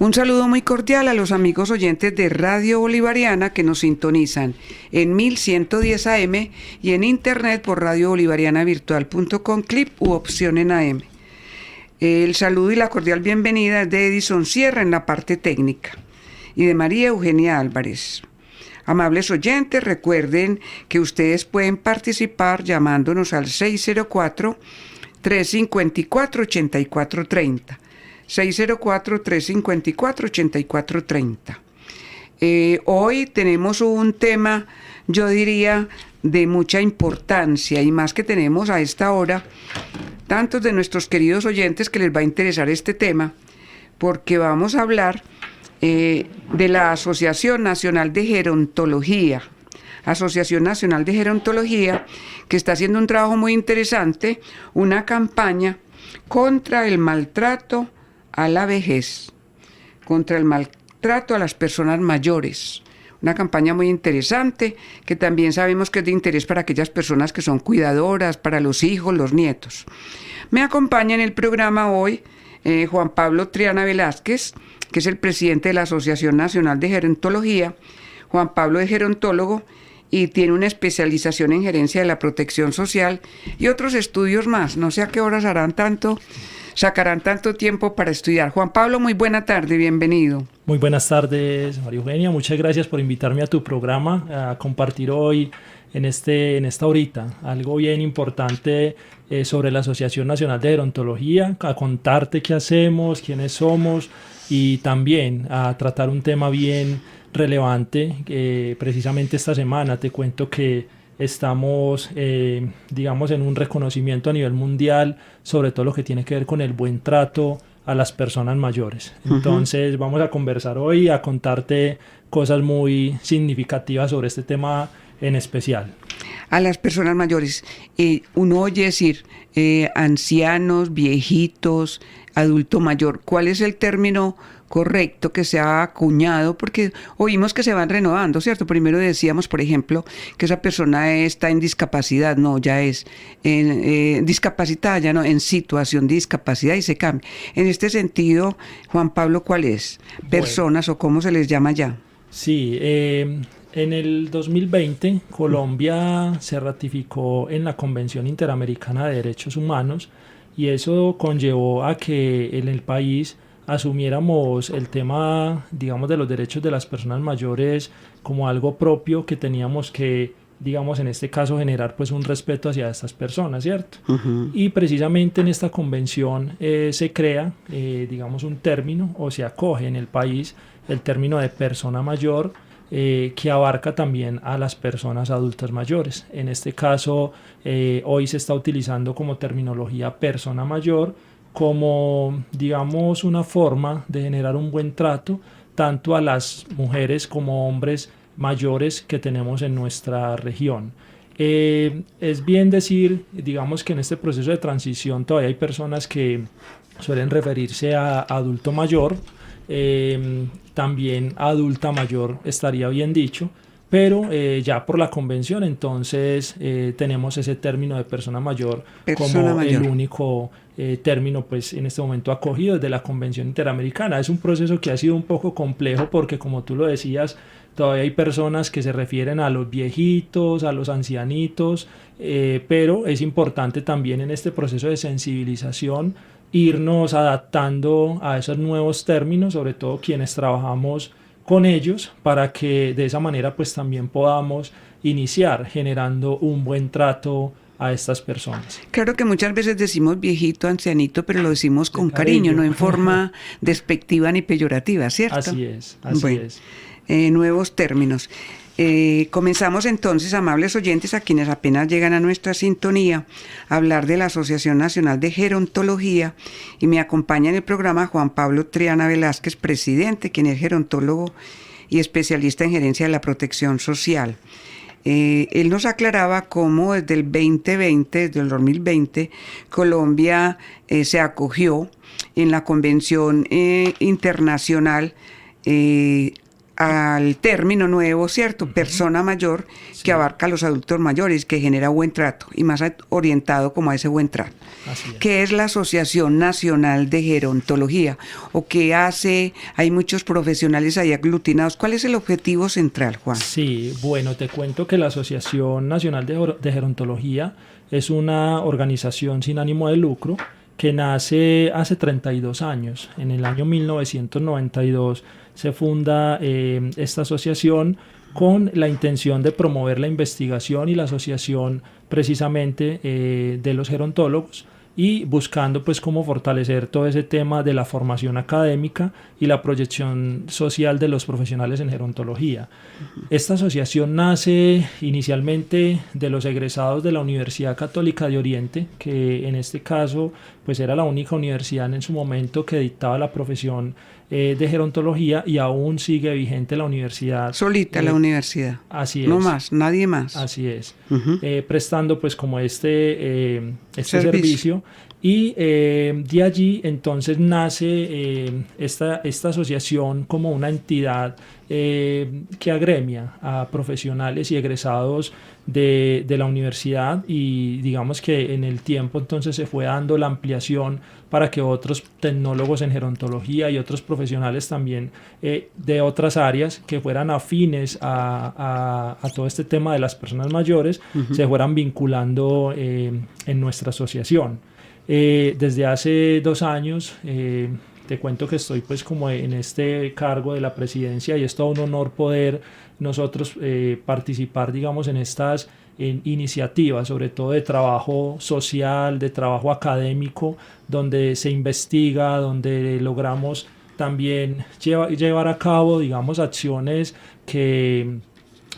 Un saludo muy cordial a los amigos oyentes de Radio Bolivariana que nos sintonizan en 1110 AM y en internet por radiobolivarianavirtual.com, clip u opción en AM. El saludo y la cordial bienvenida es de Edison Sierra en la parte técnica y de María Eugenia Álvarez. Amables oyentes, recuerden que ustedes pueden participar llamándonos al 604-354-8430. 604-354-8430. Hoy tenemos un tema, yo diría, de mucha importancia, y más que tenemos a esta hora tantos de nuestros queridos oyentes que les va a interesar este tema, porque vamos a hablar de la Asociación Nacional de Gerontología. Asociación Nacional de Gerontología, que está haciendo un trabajo muy interesante, una campaña contra el maltrato a la vejez, contra el maltrato a las personas mayores. Una campaña muy interesante que también sabemos que es de interés para aquellas personas que son cuidadoras, para los hijos, los nietos. Me acompaña en el programa hoy Juan Pablo Triana Velázquez, que es el presidente de la Asociación Nacional de Gerontología. Juan Pablo es gerontólogo y tiene una especialización en gerencia de la protección social y otros estudios más. No sé a qué horas sacarán tanto tiempo para estudiar. Juan Pablo, muy buena tarde, bienvenido. Muy buenas tardes, María Eugenia. Muchas gracias por invitarme a tu programa a compartir hoy en esta horita algo bien importante sobre la Asociación Nacional de Gerontología, a contarte qué hacemos, quiénes somos y también a tratar un tema bien relevante. Precisamente esta semana te cuento que estamos, digamos, en un reconocimiento a nivel mundial sobre todo lo que tiene que ver con el buen trato a las personas mayores. Entonces vamos a conversar hoy, a contarte cosas muy significativas sobre este tema en especial. A las personas mayores, uno oye decir ancianos, viejitos, adulto mayor. ¿Cuál es el término correcto que se ha acuñado? Porque oímos que se van renovando, ¿cierto? Primero decíamos, por ejemplo, que esa persona está en discapacidad, no, ya es discapacitada, ya no, en situación de discapacidad y se cambia. En este sentido, Juan Pablo, ¿cuál es? ¿Personas o cómo se les llama ya? Sí, en el 2020 Colombia se ratificó en la Convención Interamericana de Derechos Humanos y eso conllevó a que en el país asumiéramos el tema, digamos, de los derechos de las personas mayores como algo propio que teníamos que, digamos, en este caso generar pues un respeto hacia estas personas, ¿cierto? Y precisamente en esta convención se crea, digamos, un término o se acoge en el país el término de persona mayor, que abarca también a las personas adultas mayores. En este caso, hoy se está utilizando como terminología persona mayor, como, digamos, una forma de generar un buen trato tanto a las mujeres como hombres mayores que tenemos en nuestra región. Es bien decir, digamos, que en este proceso de transición todavía hay personas que suelen referirse a adulto mayor, también adulta mayor estaría bien dicho, pero ya por la convención entonces tenemos ese término de persona mayor como el único término pues en este momento acogido desde la Convención Interamericana. Es un proceso que ha sido un poco complejo porque, como tú lo decías, todavía hay personas que se refieren a los viejitos, a los ancianitos, pero es importante también en este proceso de sensibilización irnos adaptando a esos nuevos términos, sobre todo quienes trabajamos con ellos, para que de esa manera pues también podamos iniciar generando un buen trato a estas personas. Claro que muchas veces decimos viejito, ancianito, pero lo decimos con cariño, no en forma despectiva ni peyorativa, ¿cierto? Así es, así es. Nuevos términos. Comenzamos entonces, amables oyentes, a quienes apenas llegan a nuestra sintonía, a hablar de la Asociación Nacional de Gerontología, y me acompaña en el programa Juan Pablo Triana Velázquez, presidente, quien es gerontólogo y especialista en gerencia de la protección social. Él nos aclaraba cómo desde el 2020, desde el 2020, Colombia se acogió en la Convención Internacional al término nuevo, ¿cierto? Persona mayor, Sí. que abarca a los adultos mayores, que genera buen trato y más orientado como a ese buen trato. Así es. ¿Qué es la Asociación Nacional de Gerontología? ¿O qué hace? Hay muchos profesionales ahí aglutinados. ¿Cuál es el objetivo central, Juan? Sí, bueno, te cuento que la Asociación Nacional de Gerontología es una organización sin ánimo de lucro que nace hace 32 años. En el año 1992 se funda esta asociación con la intención de promover la investigación y la asociación precisamente de los gerontólogos y buscando pues cómo fortalecer todo ese tema de la formación académica y la proyección social de los profesionales en gerontología. Esta asociación nace inicialmente de los egresados de la Universidad Católica de Oriente, que en este caso pues era la única universidad en su momento que dictaba la profesión de gerontología y aún sigue vigente la universidad. Solita la universidad. Así es. No más, nadie más. Así es. Ujú. Prestando pues como este servicio. Y de allí entonces nace esta asociación como una entidad que agremia a profesionales y egresados de la universidad y digamos que en el tiempo entonces se fue dando la ampliación para que otros tecnólogos en gerontología y otros profesionales también de otras áreas que fueran afines a todo este tema de las personas mayores se fueran vinculando en nuestra asociación. Desde hace 2 años te cuento que estoy pues como en este cargo de la presidencia y es todo un honor poder nosotros participar digamos en estas iniciativas, sobre todo de trabajo social, de trabajo académico, donde se investiga, donde logramos también llevar a cabo digamos acciones que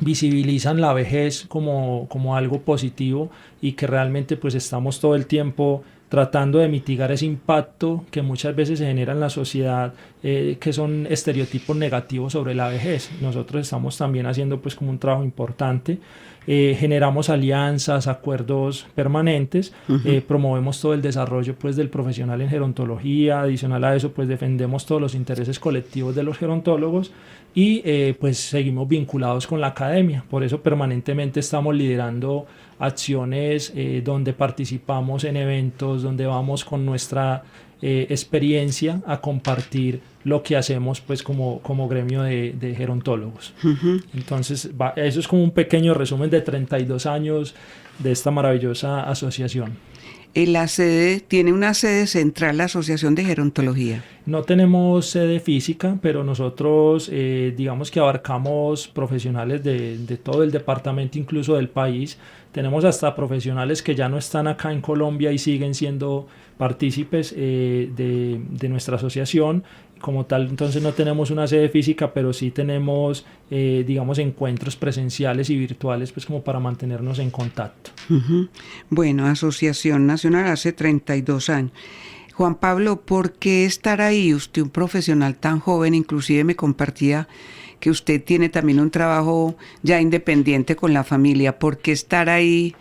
visibilizan la vejez como algo positivo y que realmente pues estamos todo el tiempo tratando de mitigar ese impacto que muchas veces se genera en la sociedad, que son estereotipos negativos sobre la vejez. Nosotros estamos también haciendo pues como un trabajo importante, generamos alianzas, acuerdos permanentes, promovemos todo el desarrollo pues del profesional en gerontología, adicional a eso pues defendemos todos los intereses colectivos de los gerontólogos y pues seguimos vinculados con la academia, por eso permanentemente estamos liderando acciones donde participamos en eventos, donde vamos con nuestra experiencia a compartir lo que hacemos pues como gremio de gerontólogos. Entonces eso es como un pequeño resumen de 32 años de esta maravillosa asociación. La sede, tiene una sede central la Asociación de Gerontología. No tenemos sede física, pero nosotros digamos que abarcamos profesionales de todo el departamento, incluso del país. Tenemos hasta profesionales que ya no están acá en Colombia y siguen siendo partícipes de nuestra asociación. Como tal, entonces no tenemos una sede física, pero sí tenemos, digamos, encuentros presenciales y virtuales, pues como para mantenernos en contacto. Bueno, Asociación Nacional hace 32 años. Juan Pablo, ¿por qué estar ahí? Usted, un profesional tan joven, inclusive me compartía que usted tiene también un trabajo ya independiente con la familia. ¿Por qué estar ahí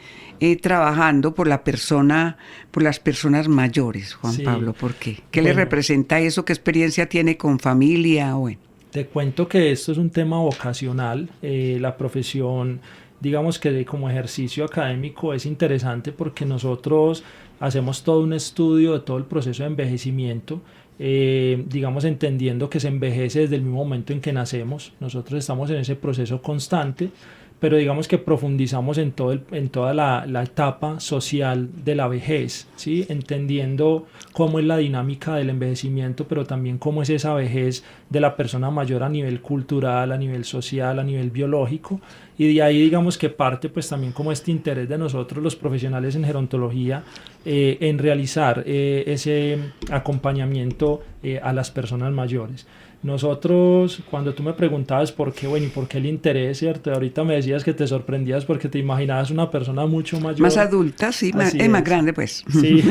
trabajando por la persona, por las personas mayores, Juan Sí. Pablo? ¿Por qué? ¿Qué le Bueno. representa eso? ¿Qué experiencia tiene con familia? Bueno. Te cuento que esto es un tema vocacional. La profesión, digamos que como ejercicio académico es interesante porque nosotros hacemos todo un estudio de todo el proceso de envejecimiento, digamos entendiendo que se envejece desde el mismo momento en que nacemos. Nosotros estamos en ese proceso constante, pero digamos que profundizamos en toda la etapa social de la vejez, ¿sí? Entendiendo cómo es la dinámica del envejecimiento, pero también cómo es esa vejez de la persona mayor a nivel cultural, a nivel social, a nivel biológico, y de ahí digamos que parte pues también como este interés de nosotros los profesionales en gerontología en realizar ese acompañamiento a las personas mayores. Nosotros, cuando tú me preguntabas por qué, bueno, y por qué el interés, ¿cierto? Ahorita me decías que te sorprendías porque te imaginabas una persona mucho mayor. Más adulta, sí, más grande, pues. Sí.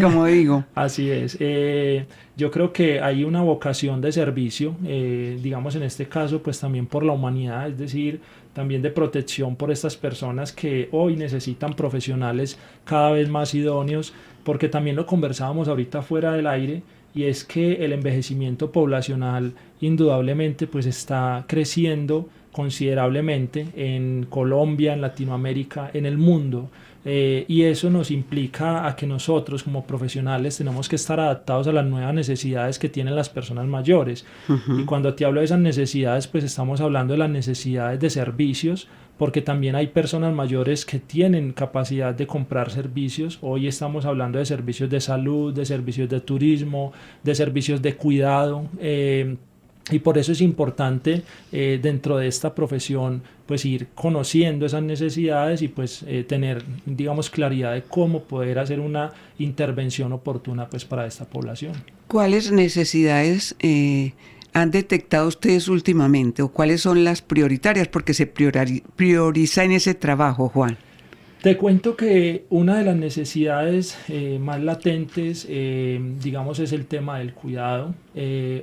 Como digo. Así es. Yo creo que hay una vocación de servicio, digamos en este caso, pues también por la humanidad, es decir, también de protección por estas personas que hoy necesitan profesionales cada vez más idóneos, porque también lo conversábamos ahorita fuera del aire. y es que el envejecimiento poblacional indudablemente pues está creciendo considerablemente en Colombia, en Latinoamérica, en el mundo. Y eso nos implica a que nosotros como profesionales tenemos que estar adaptados a las nuevas necesidades que tienen las personas mayores. Y cuando te hablo de esas necesidades, pues estamos hablando de las necesidades de servicios, porque también hay personas mayores que tienen capacidad de comprar servicios. Hoy estamos hablando de servicios de salud, de servicios de turismo, de servicios de cuidado. Y por eso es importante dentro de esta profesión pues ir conociendo esas necesidades y pues tener, digamos, claridad de cómo poder hacer una intervención oportuna pues para esta población. ¿Cuáles necesidades han detectado ustedes últimamente o cuáles son las prioritarias? Porque se prioriza en ese trabajo, Juan. Te cuento que una de las necesidades más latentes, digamos, es el tema del cuidado.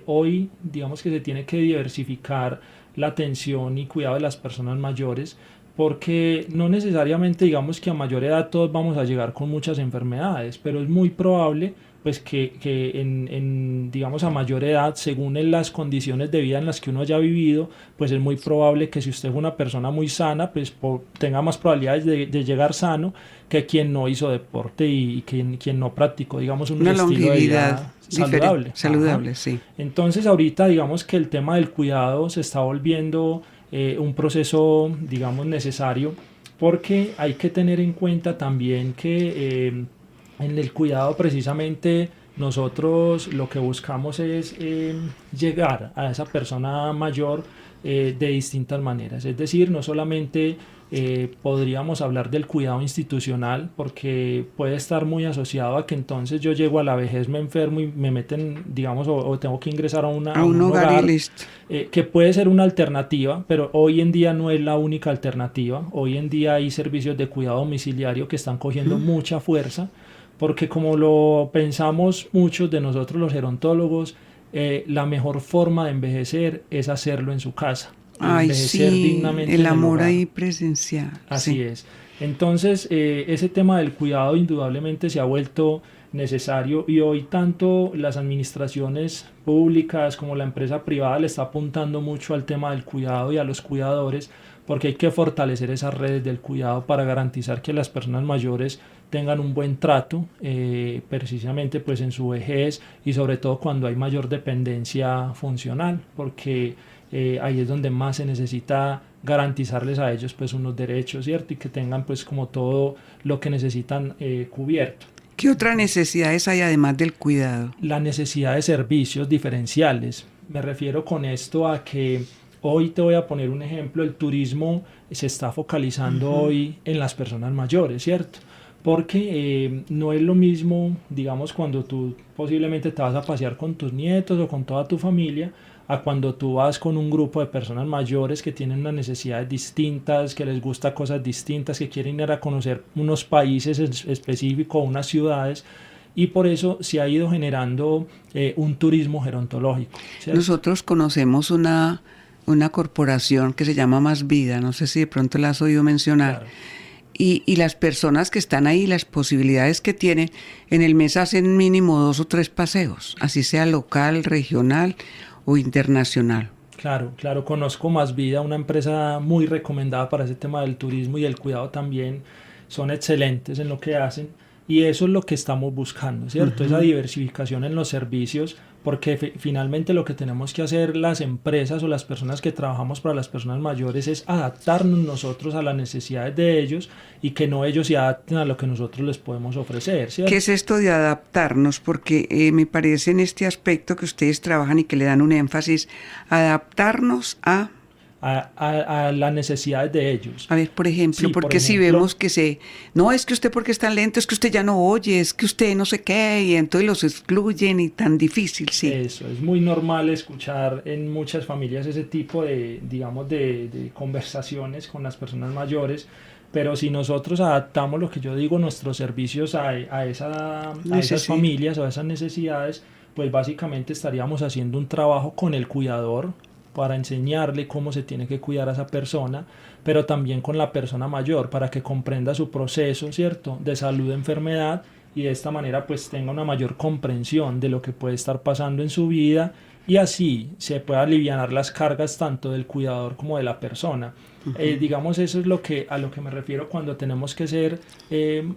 Hoy, digamos que se tiene que diversificar la atención y cuidado de las personas mayores, porque no necesariamente, digamos, que a mayor edad todos vamos a llegar con muchas enfermedades, pero es muy probable pues que digamos a mayor edad, según en las condiciones de vida en las que uno haya vivido, pues es muy probable que si usted es una persona muy sana, pues tenga más probabilidades de llegar sano que quien no hizo deporte y quien no practicó, digamos, un estilo de vida saludable. Saludable, sí. Entonces ahorita digamos que el tema del cuidado se está volviendo un proceso, digamos, necesario, porque hay que tener en cuenta también que en el cuidado precisamente nosotros lo que buscamos es llegar a esa persona mayor de distintas maneras. Es decir, no solamente podríamos hablar del cuidado institucional, porque puede estar muy asociado a que entonces yo llego a la vejez, me enfermo y me meten, digamos, o tengo que ingresar a un hogar y listo. Que puede ser una alternativa, pero hoy en día no es la única alternativa. Hoy en día hay servicios de cuidado domiciliario que están cogiendo mucha fuerza, porque como lo pensamos muchos de nosotros los gerontólogos, la mejor forma de envejecer es hacerlo en su casa. Ay, sí, dignamente el amor ahí presencial. Así sí. es. Entonces, ese tema del cuidado indudablemente se ha vuelto necesario, y hoy tanto las administraciones públicas como la empresa privada le está apuntando mucho al tema del cuidado y a los cuidadores, porque hay que fortalecer esas redes del cuidado para garantizar que las personas mayores tengan un buen trato precisamente pues en su vejez, y sobre todo cuando hay mayor dependencia funcional, porque ahí es donde más se necesita garantizarles a ellos pues unos derechos, ¿cierto? Y que tengan pues como todo lo que necesitan cubierto. ¿Qué otras necesidades hay además del cuidado? La necesidad de servicios diferenciales. Me refiero con esto a que hoy te voy a poner un ejemplo: el turismo se está focalizando hoy en las personas mayores, ¿cierto? Porque no es lo mismo, digamos, cuando tú posiblemente te vas a pasear con tus nietos o con toda tu familia, a cuando tú vas con un grupo de personas mayores que tienen unas necesidades distintas, que les gusta cosas distintas, que quieren ir a conocer unos países específicos, unas ciudades, y por eso se ha ido generando un turismo gerontológico, ¿cierto? Nosotros conocemos una corporación que se llama Más Vida, no sé si de pronto la has oído mencionar. Claro. Y las personas que están ahí, las posibilidades que tienen, en el mes hacen mínimo 2 o 3 paseos, así sea local, regional o internacional. Claro, claro, conozco Más Vida, una empresa muy recomendada para ese tema del turismo y el cuidado también. Son excelentes en lo que hacen, y eso es lo que estamos buscando, ¿cierto? Esa diversificación en los servicios, porque finalmente lo que tenemos que hacer las empresas o las personas que trabajamos para las personas mayores es adaptarnos nosotros a las necesidades de ellos, y que no ellos se adapten a lo que nosotros les podemos ofrecer, ¿cierto? ¿Qué es esto de adaptarnos? Porque me parece en este aspecto que ustedes trabajan y que le dan un énfasis, adaptarnos a las necesidades de ellos. A ver, por ejemplo, Sí, porque si vemos que no, es que usted porque es tan lento, es que usted ya no oye, es que usted no sé qué, y entonces los excluyen y tan difícil, sí. Eso, es muy normal escuchar en muchas familias ese tipo de, digamos, de conversaciones con las personas mayores, pero si nosotros adaptamos lo que yo digo, nuestros servicios a esas familias o a esas necesidades, pues básicamente estaríamos haciendo un trabajo con el cuidador para enseñarle cómo se tiene que cuidar a esa persona, pero también con la persona mayor para que comprenda su proceso, ¿cierto?, de salud, enfermedad, y de esta manera pues tenga una mayor comprensión de lo que puede estar pasando en su vida y así se pueda alivianar las cargas tanto del cuidador como de la persona. Digamos, eso es a lo que me refiero cuando tenemos que ser, en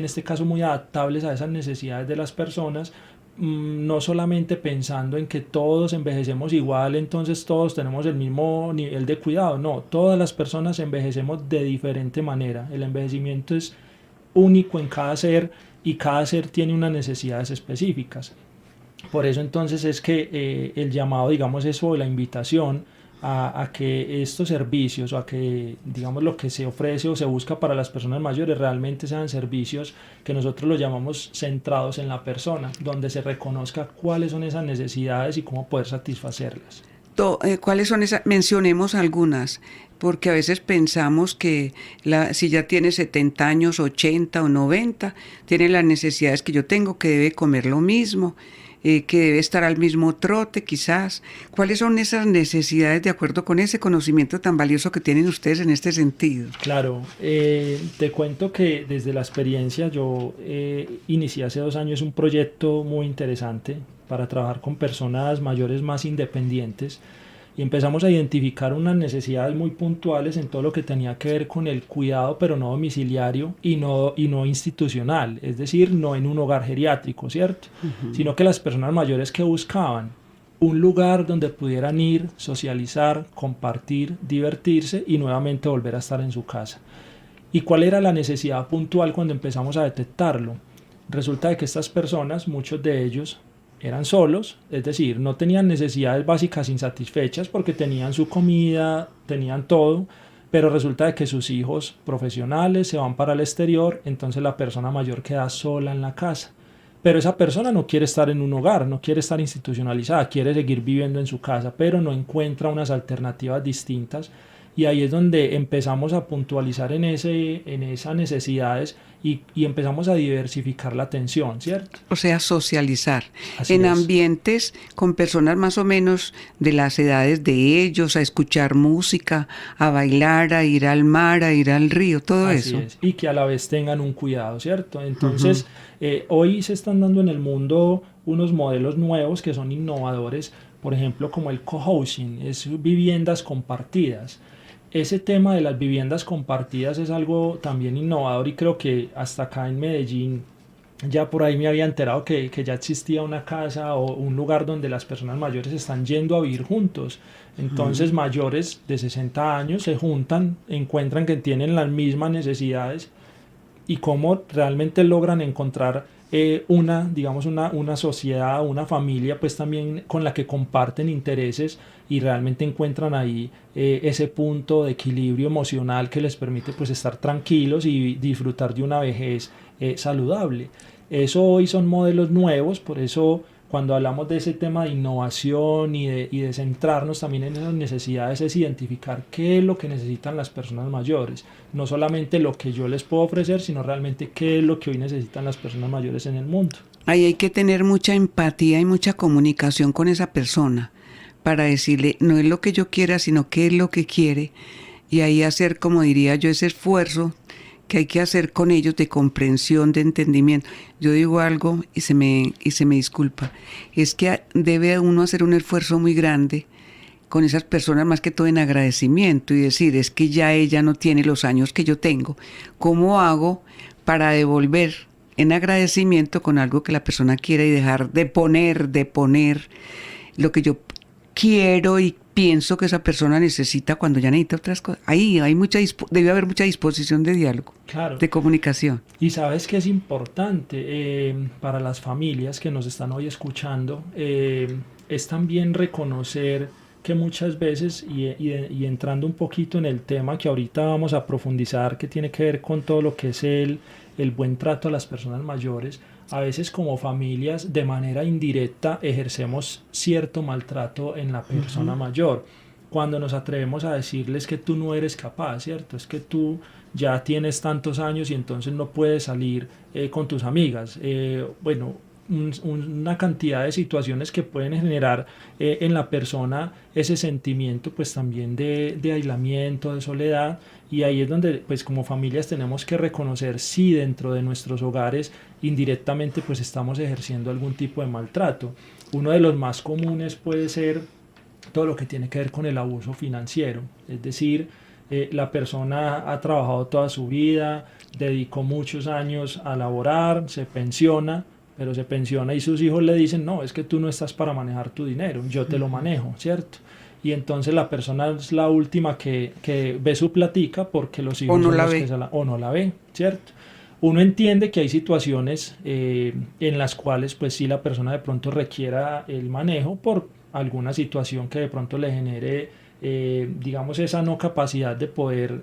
este caso, muy adaptables a esas necesidades de las personas, no solamente pensando en que todos envejecemos igual, entonces todos tenemos el mismo nivel de cuidado. No, todas las personas envejecemos de diferente manera. El envejecimiento es único en cada ser y cada ser tiene unas necesidades específicas. Por eso entonces es que el llamado, digamos eso, la invitación a que estos servicios o a que, digamos, lo que se ofrece o se busca para las personas mayores realmente sean servicios que nosotros los llamamos centrados en la persona, donde se reconozca cuáles son esas necesidades y cómo poder satisfacerlas. ¿Cuáles son esas? Mencionemos algunas, porque a veces pensamos que si ya tiene 70 años, 80 o 90, tiene las necesidades que yo tengo, que debe comer lo mismo, que debe estar al mismo trote quizás. ¿Cuáles son esas necesidades de acuerdo con ese conocimiento tan valioso que tienen ustedes en este sentido? Claro, te cuento que desde la experiencia yo inicié hace 2 años un proyecto muy interesante para trabajar con personas mayores más independientes y empezamos a identificar unas necesidades muy puntuales en todo lo que tenía que ver con el cuidado, pero no domiciliario y no institucional, es decir, no en un hogar geriátrico, ¿cierto? Sino que las personas mayores que buscaban un lugar donde pudieran ir, socializar, compartir, divertirse y nuevamente volver a estar en su casa. ¿Y cuál era la necesidad puntual cuando empezamos a detectarlo? Resulta de que estas personas, muchos de ellos, eran solos, es decir, no tenían necesidades básicas insatisfechas porque tenían su comida, tenían todo, pero resulta de que sus hijos profesionales se van para el exterior, entonces la persona mayor queda sola en la casa. Pero esa persona no quiere estar en un hogar, no quiere estar institucionalizada, quiere seguir viviendo en su casa, pero no encuentra unas alternativas distintas. Y ahí es donde empezamos a puntualizar en esas necesidades y empezamos a diversificar la atención, ¿cierto? O sea, socializar Así en es. ambientes con personas más o menos de las edades de ellos, a escuchar música, a bailar, a ir al mar, a ir al río, todo Así eso. es. Y que a la vez tengan un cuidado, ¿cierto? Entonces, hoy se están dando en el mundo unos modelos nuevos que son innovadores, por ejemplo, como el cohousing, es viviendas compartidas. Ese tema de las viviendas compartidas es algo también innovador y creo que hasta acá en Medellín ya por ahí me había enterado que ya existía una casa o un lugar donde las personas mayores están yendo a vivir juntos. Entonces mayores de 60 años se juntan, encuentran que tienen las mismas necesidades y cómo realmente logran encontrar digamos una sociedad, una familia pues también con la que comparten intereses y realmente encuentran ahí ese punto de equilibrio emocional que les permite pues estar tranquilos y disfrutar de una vejez saludable. Eso hoy son modelos nuevos, por eso cuando hablamos de ese tema de innovación y de centrarnos también en esas necesidades es identificar qué es lo que necesitan las personas mayores, no solamente lo que yo les puedo ofrecer, sino realmente qué es lo que hoy necesitan las personas mayores en el mundo. Ahí hay que tener mucha empatía y mucha comunicación con esa persona para decirle, no es lo que yo quiera, sino qué es lo que quiere. Y ahí hacer, como diría yo, ese esfuerzo que hay que hacer con ellos de comprensión, de entendimiento. Yo digo algo y se me disculpa. Es que debe uno hacer un esfuerzo muy grande con esas personas, más que todo en agradecimiento y decir, es que ya ella no tiene los años que yo tengo. ¿Cómo hago para devolver en agradecimiento con algo que la persona quiera y dejar de poner lo que yo quiero y pienso que esa persona necesita cuando ya necesita otras cosas? Ahí hay debe haber mucha disposición de diálogo, Claro. de comunicación. Y sabes que es importante para las familias que nos están hoy escuchando, es también reconocer que muchas veces, y entrando un poquito en el tema que ahorita vamos a profundizar, que tiene que ver con todo lo que es el buen trato a las personas mayores, a veces como familias de manera indirecta ejercemos cierto maltrato en la persona mayor. Cuando nos atrevemos a decirles que tú no eres capaz, ¿cierto? Es que tú ya tienes tantos años y entonces no puedes salir con tus amigas. Bueno, una cantidad de situaciones que pueden generar en la persona ese sentimiento pues también de aislamiento, de soledad, y ahí es donde pues como familias tenemos que reconocer si dentro de nuestros hogares indirectamente pues estamos ejerciendo algún tipo de maltrato. Uno de los más comunes puede ser todo lo que tiene que ver con el abuso financiero, es decir, la persona ha trabajado toda su vida, dedicó muchos años a laborar, se pensiona, pero se pensiona y sus hijos le dicen, no, es que tú no estás para manejar tu dinero, yo te lo manejo, ¿cierto? Y entonces la persona es la última que ve su platica porque los hijos no son la los ve. que o no la ven, ¿cierto? Uno entiende que hay situaciones en las cuales pues sí la persona de pronto requiera el manejo por alguna situación que de pronto le genere digamos esa no capacidad de poder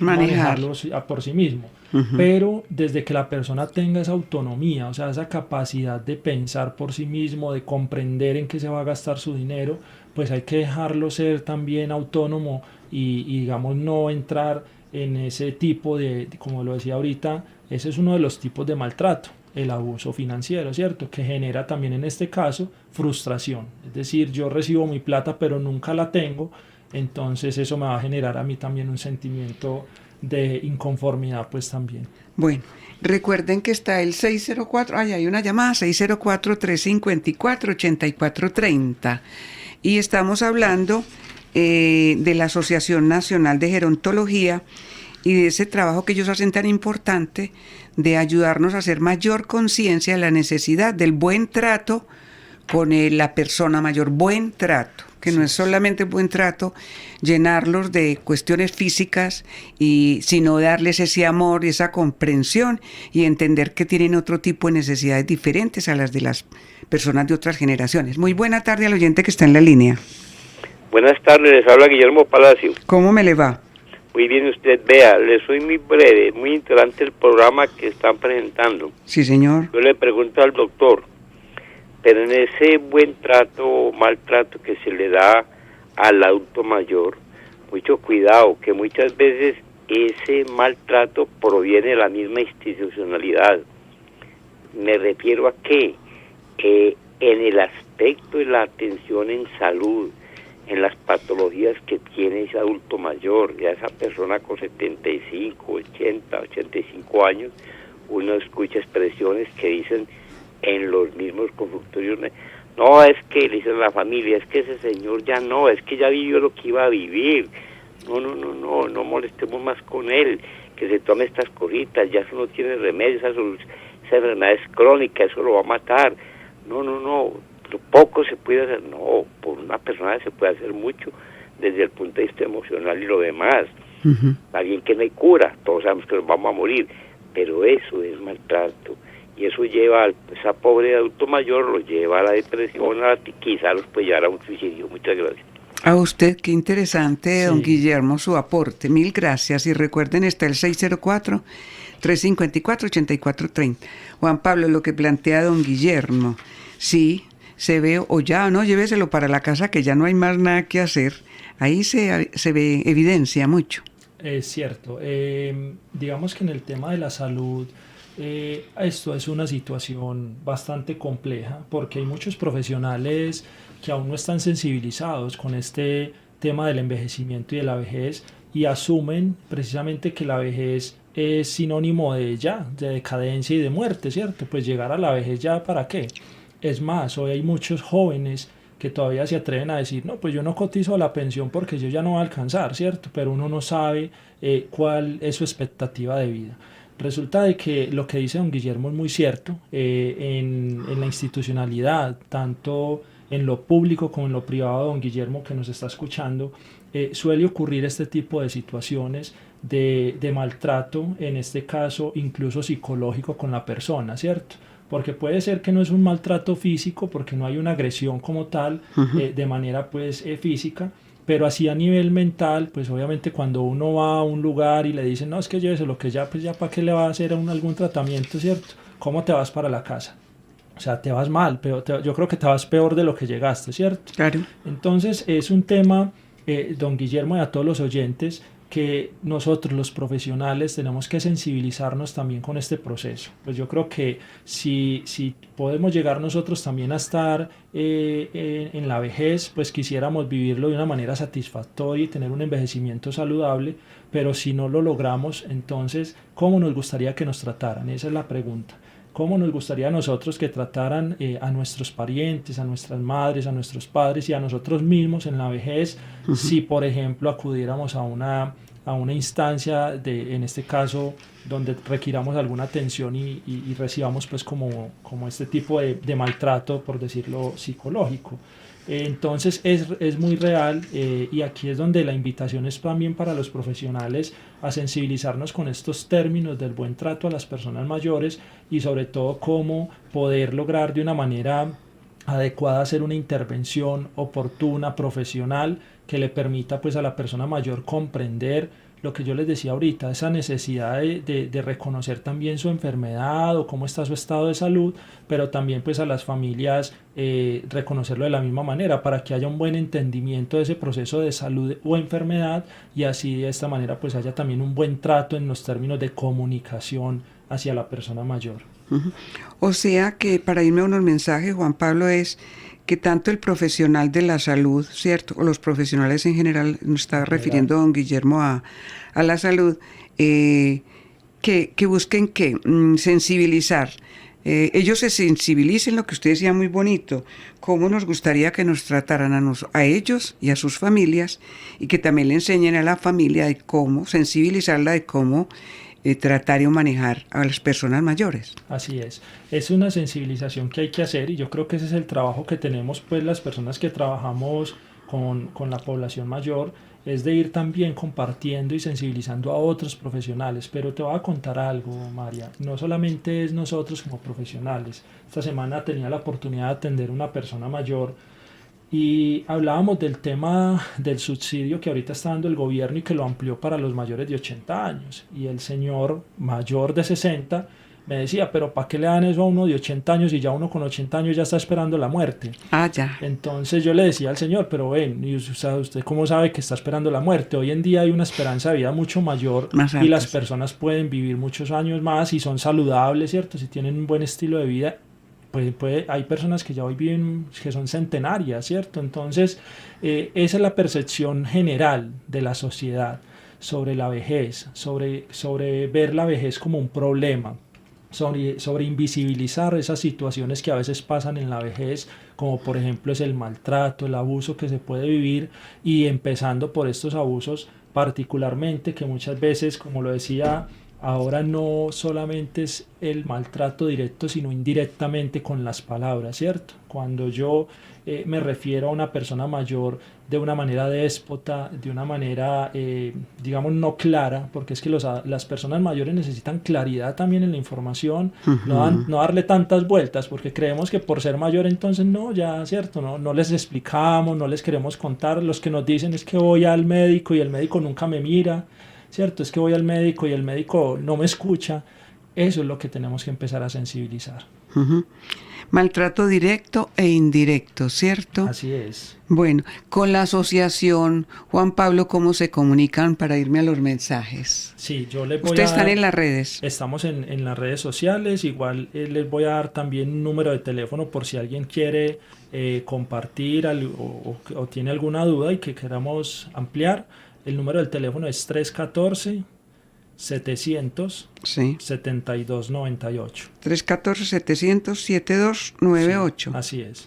manejarlo por sí mismo. Pero desde que la persona tenga esa autonomía, o sea, esa capacidad de pensar por sí mismo, de comprender en qué se va a gastar su dinero, pues hay que dejarlo ser también autónomo y digamos no entrar en ese tipo como lo decía ahorita, ese es uno de los tipos de maltrato, el abuso financiero, ¿cierto? Que genera también en este caso frustración. Es decir, yo recibo mi plata pero nunca la tengo, entonces eso me va a generar a mí también un sentimiento de inconformidad pues también. Bueno, recuerden que está el 604, hay una llamada, 604-354-8430. Y estamos hablando de la Asociación Nacional de Gerontología y de ese trabajo que ellos hacen tan importante de ayudarnos a hacer mayor conciencia de la necesidad del buen trato con la persona mayor, buen trato, que no es solamente buen trato, llenarlos de cuestiones físicas, sino darles ese amor y esa comprensión y entender que tienen otro tipo de necesidades diferentes a las de las personas de otras generaciones. Muy buena tarde al oyente que está en la línea. Buenas tardes, les habla Guillermo Palacio. ¿Cómo me le va? Muy bien, usted vea, le soy muy breve, muy interesante el programa que están presentando. Sí, señor. Yo le pregunto al doctor, pero en ese buen trato o maltrato que se le da al adulto mayor, mucho cuidado, que muchas veces ese maltrato proviene de la misma institucionalidad. Me refiero a que en el aspecto de la atención en salud, en las patologías que tiene ese adulto mayor, ya esa persona con 75, 80, 85 años, uno escucha expresiones que dicen en los mismos consultorios, no, es que, le dicen a la familia, es que ese señor ya no, es que ya vivió lo que iba a vivir, no molestemos más con él, que se tome estas cositas, ya eso no tiene remedio, esa enfermedad es crónica, eso lo va a matar, no, poco se puede hacer, no, por una persona se puede hacer mucho desde el punto de vista emocional y lo demás. Está bien que no hay cura, todos sabemos que nos vamos a morir, pero eso es maltrato y eso lleva a esa pobre adulto mayor, lo lleva a la depresión, quizá los puede llevar a un suicidio. Muchas gracias. A usted, qué interesante, don Guillermo, su aporte. Mil gracias. Y recuerden, está el 604-354-8430. Juan Pablo, lo que plantea don Guillermo, sí, se ve, o ya, no, lléveselo para la casa que ya no hay más nada que hacer. Ahí se ve, evidencia mucho. Es cierto. Digamos que en el tema de la salud, esto es una situación bastante compleja porque hay muchos profesionales que aún no están sensibilizados con este tema del envejecimiento y de la vejez y asumen precisamente que la vejez es sinónimo de decadencia y de muerte, ¿cierto? Pues llegar a la vejez ya, ¿para qué? Es más, hoy hay muchos jóvenes que todavía se atreven a decir, no, pues yo no cotizo a la pensión porque yo ya no voy a alcanzar, ¿cierto? Pero uno no sabe cuál es su expectativa de vida. Resulta de que lo que dice don Guillermo es muy cierto, en la institucionalidad, tanto en lo público como en lo privado, don Guillermo que nos está escuchando, suele ocurrir este tipo de situaciones de maltrato, en este caso incluso psicológico con la persona, ¿cierto? Porque puede ser que no es un maltrato físico, porque no hay una agresión como tal, de manera pues física, pero así a nivel mental, pues obviamente cuando uno va a un lugar y le dicen, no, es que llévese lo que ya, pues ya para qué le va a hacer algún tratamiento, ¿cierto? ¿Cómo te vas para la casa? O sea, te vas mal, pero yo creo que te vas peor de lo que llegaste, ¿cierto? Claro. Entonces es un tema, don Guillermo y a todos los oyentes, que nosotros los profesionales tenemos que sensibilizarnos también con este proceso. Pues yo creo que si podemos llegar nosotros también a estar en la vejez, pues quisiéramos vivirlo de una manera satisfactoria y tener un envejecimiento saludable, pero si no lo logramos, entonces, ¿cómo nos gustaría que nos trataran? Esa es la pregunta. ¿Cómo nos gustaría a nosotros que trataran a nuestros parientes, a nuestras madres, a nuestros padres y a nosotros mismos en la vejez, si por ejemplo acudiéramos a una instancia en este caso donde requiramos alguna atención y recibamos pues como este tipo de maltrato, por decirlo, psicológico? Entonces es muy real, y aquí es donde la invitación es también para los profesionales a sensibilizarnos con estos términos del buen trato a las personas mayores y sobre todo cómo poder lograr de una manera adecuada hacer una intervención oportuna, profesional, que le permita pues a la persona mayor comprender lo que yo les decía ahorita, esa necesidad de reconocer también su enfermedad o cómo está su estado de salud, pero también pues a las familias reconocerlo de la misma manera para que haya un buen entendimiento de ese proceso de salud o enfermedad, y así de esta manera pues haya también un buen trato en los términos de comunicación hacia la persona mayor. O sea que, para irme a unos mensajes, Juan Pablo, es que tanto el profesional de la salud, ¿cierto? O los profesionales en general, nos está refiriendo don Guillermo a la salud, que busquen sensibilizar. Ellos se sensibilicen, lo que usted decía muy bonito, cómo nos gustaría que nos trataran a ellos y a sus familias, y que también le enseñen a la familia de cómo sensibilizarla, de cómo tratar o manejar a las personas mayores. Así es una sensibilización que hay que hacer, y yo creo que ese es el trabajo que tenemos pues las personas que trabajamos con la población mayor, es de ir también compartiendo y sensibilizando a otros profesionales. Pero te voy a contar algo, María, no solamente es nosotros como profesionales. Esta semana tenía la oportunidad de atender a una persona mayor y hablábamos del tema del subsidio que ahorita está dando el gobierno y que lo amplió para los mayores de 80 años. Y el señor mayor de 60 me decía, pero ¿para qué le dan eso a uno de 80 años y ya uno con 80 años ya está esperando la muerte? Ya. Entonces yo le decía al señor, pero ven, ¿y usted cómo sabe que está esperando la muerte? Hoy en día hay una esperanza de vida mucho mayor y las personas pueden vivir muchos años más y son saludables, ¿cierto? Si tienen un buen estilo de vida, pues hay personas que ya hoy viven, que son centenarias, ¿cierto? Entonces, esa es la percepción general de la sociedad sobre la vejez, sobre ver la vejez como un problema, sobre invisibilizar esas situaciones que a veces pasan en la vejez, como por ejemplo es el maltrato, el abuso que se puede vivir, y empezando por estos abusos particularmente, que muchas veces, como lo decía, ahora no solamente es el maltrato directo, sino indirectamente con las palabras, ¿cierto? Cuando yo me refiero a una persona mayor de una manera déspota, de una manera, digamos, no clara, porque es que las personas mayores necesitan claridad también en la información, no darle tantas vueltas, porque creemos que por ser mayor entonces no, ya, ¿cierto? No les explicamos, no les queremos contar. Los que nos dicen es que voy al médico y el médico nunca me mira, ¿cierto? Es que voy al médico y el médico no me escucha. Eso es lo que tenemos que empezar a sensibilizar. Maltrato directo e indirecto, ¿cierto? Así es. Bueno, con la asociación, Juan Pablo, ¿cómo se comunican para irme a los mensajes? Sí, yo les voy ¿Ustedes a están en las redes? Estamos en las redes sociales, igual les voy a dar también un número de teléfono por si alguien quiere compartir o tiene alguna duda y que queramos ampliar. El número del teléfono es 314-700-7298. 314-700-7298. Sí, así es.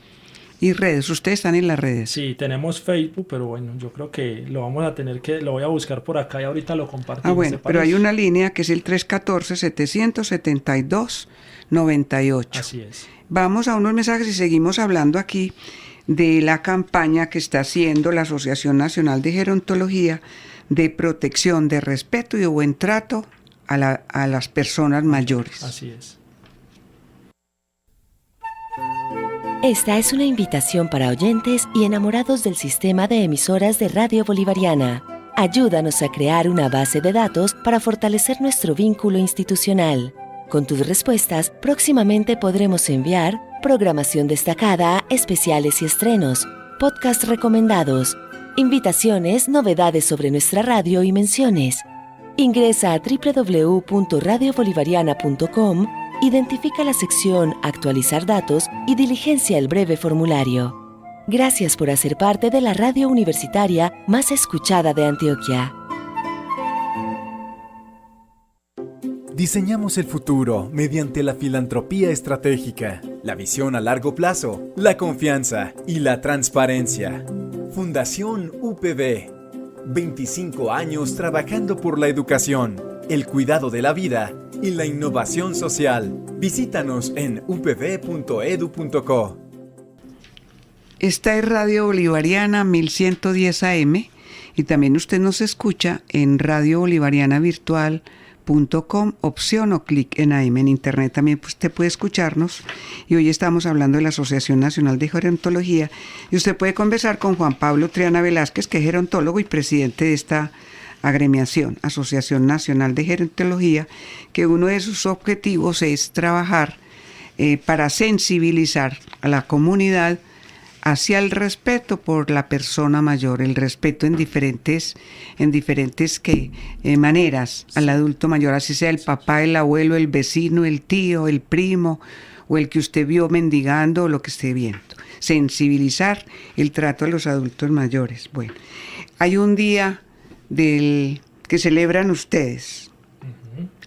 ¿Y redes? ¿Ustedes están en las redes? Sí, tenemos Facebook, pero bueno, yo creo que lo voy a buscar por acá y ahorita lo compartimos. Bueno, pero hay una línea que es el 314-700-7298. Así es. Vamos a unos mensajes y seguimos hablando aquí de la campaña que está haciendo la Asociación Nacional de Gerontología de protección, de respeto y de buen trato a las personas mayores. Así es. Esta es una invitación para oyentes y enamorados del sistema de emisoras de Radio Bolivariana. Ayúdanos a crear una base de datos para fortalecer nuestro vínculo institucional. Con tus respuestas, próximamente podremos enviar programación destacada, especiales y estrenos, podcasts recomendados, Invitaciones, novedades sobre nuestra radio y menciones. Ingresa a www.radiobolivariana.com, identifica la sección Actualizar datos y diligencia el breve formulario. Gracias por hacer parte de la radio universitaria más escuchada de Antioquia. Diseñamos el futuro mediante la filantropía estratégica, la visión a largo plazo, la confianza y la transparencia. Fundación UPB. 25 años trabajando por la educación, el cuidado de la vida y la innovación social. Visítanos en upb.edu.co. Esta es Radio Bolivariana 1110 AM y también usted nos escucha en radiobolivarianavirtual.com, opción o clic en AM. En internet también usted puede escucharnos, y hoy estamos hablando de la Asociación Nacional de Gerontología, y usted puede conversar con Juan Pablo Triana Velázquez, que es gerontólogo y presidente de esta agremiación, Asociación Nacional de Gerontología, que uno de sus objetivos es trabajar para sensibilizar a la comunidad hacia el respeto por la persona mayor, el respeto en diferentes maneras al adulto mayor, así sea el papá, el abuelo, el vecino, el tío, el primo o el que usted vio mendigando o lo que esté viendo. Sensibilizar el trato a los adultos mayores. Bueno, hay un día que celebran ustedes.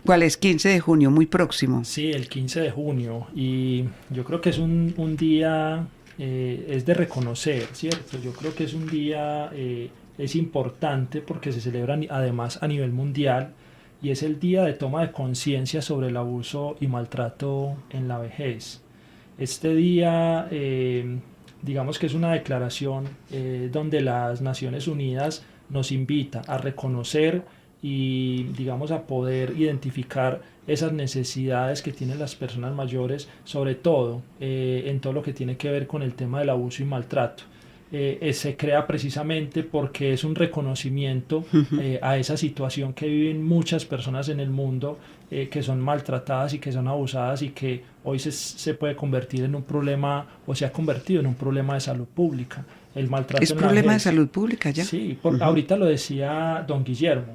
¿Cuál es? 15 de junio, muy próximo. Sí, el 15 de junio, y yo creo que es un día... es de reconocer, ¿cierto? Yo creo que es un día, es importante porque se celebra además a nivel mundial, y es el día de toma de conciencia sobre el abuso y maltrato en la vejez. Este día, digamos que es una declaración donde las Naciones Unidas nos invita a reconocer y, digamos, a poder identificar esas necesidades que tienen las personas mayores, sobre todo en todo lo que tiene que ver con el tema del abuso y maltrato. Se crea precisamente porque es un reconocimiento a esa situación que viven muchas personas en el mundo, que son maltratadas y que son abusadas, y que hoy se puede convertir en un problema, o se ha convertido en un problema de salud pública. El maltrato ¿Es problema de salud pública ya? Sí, ahorita lo decía don Guillermo.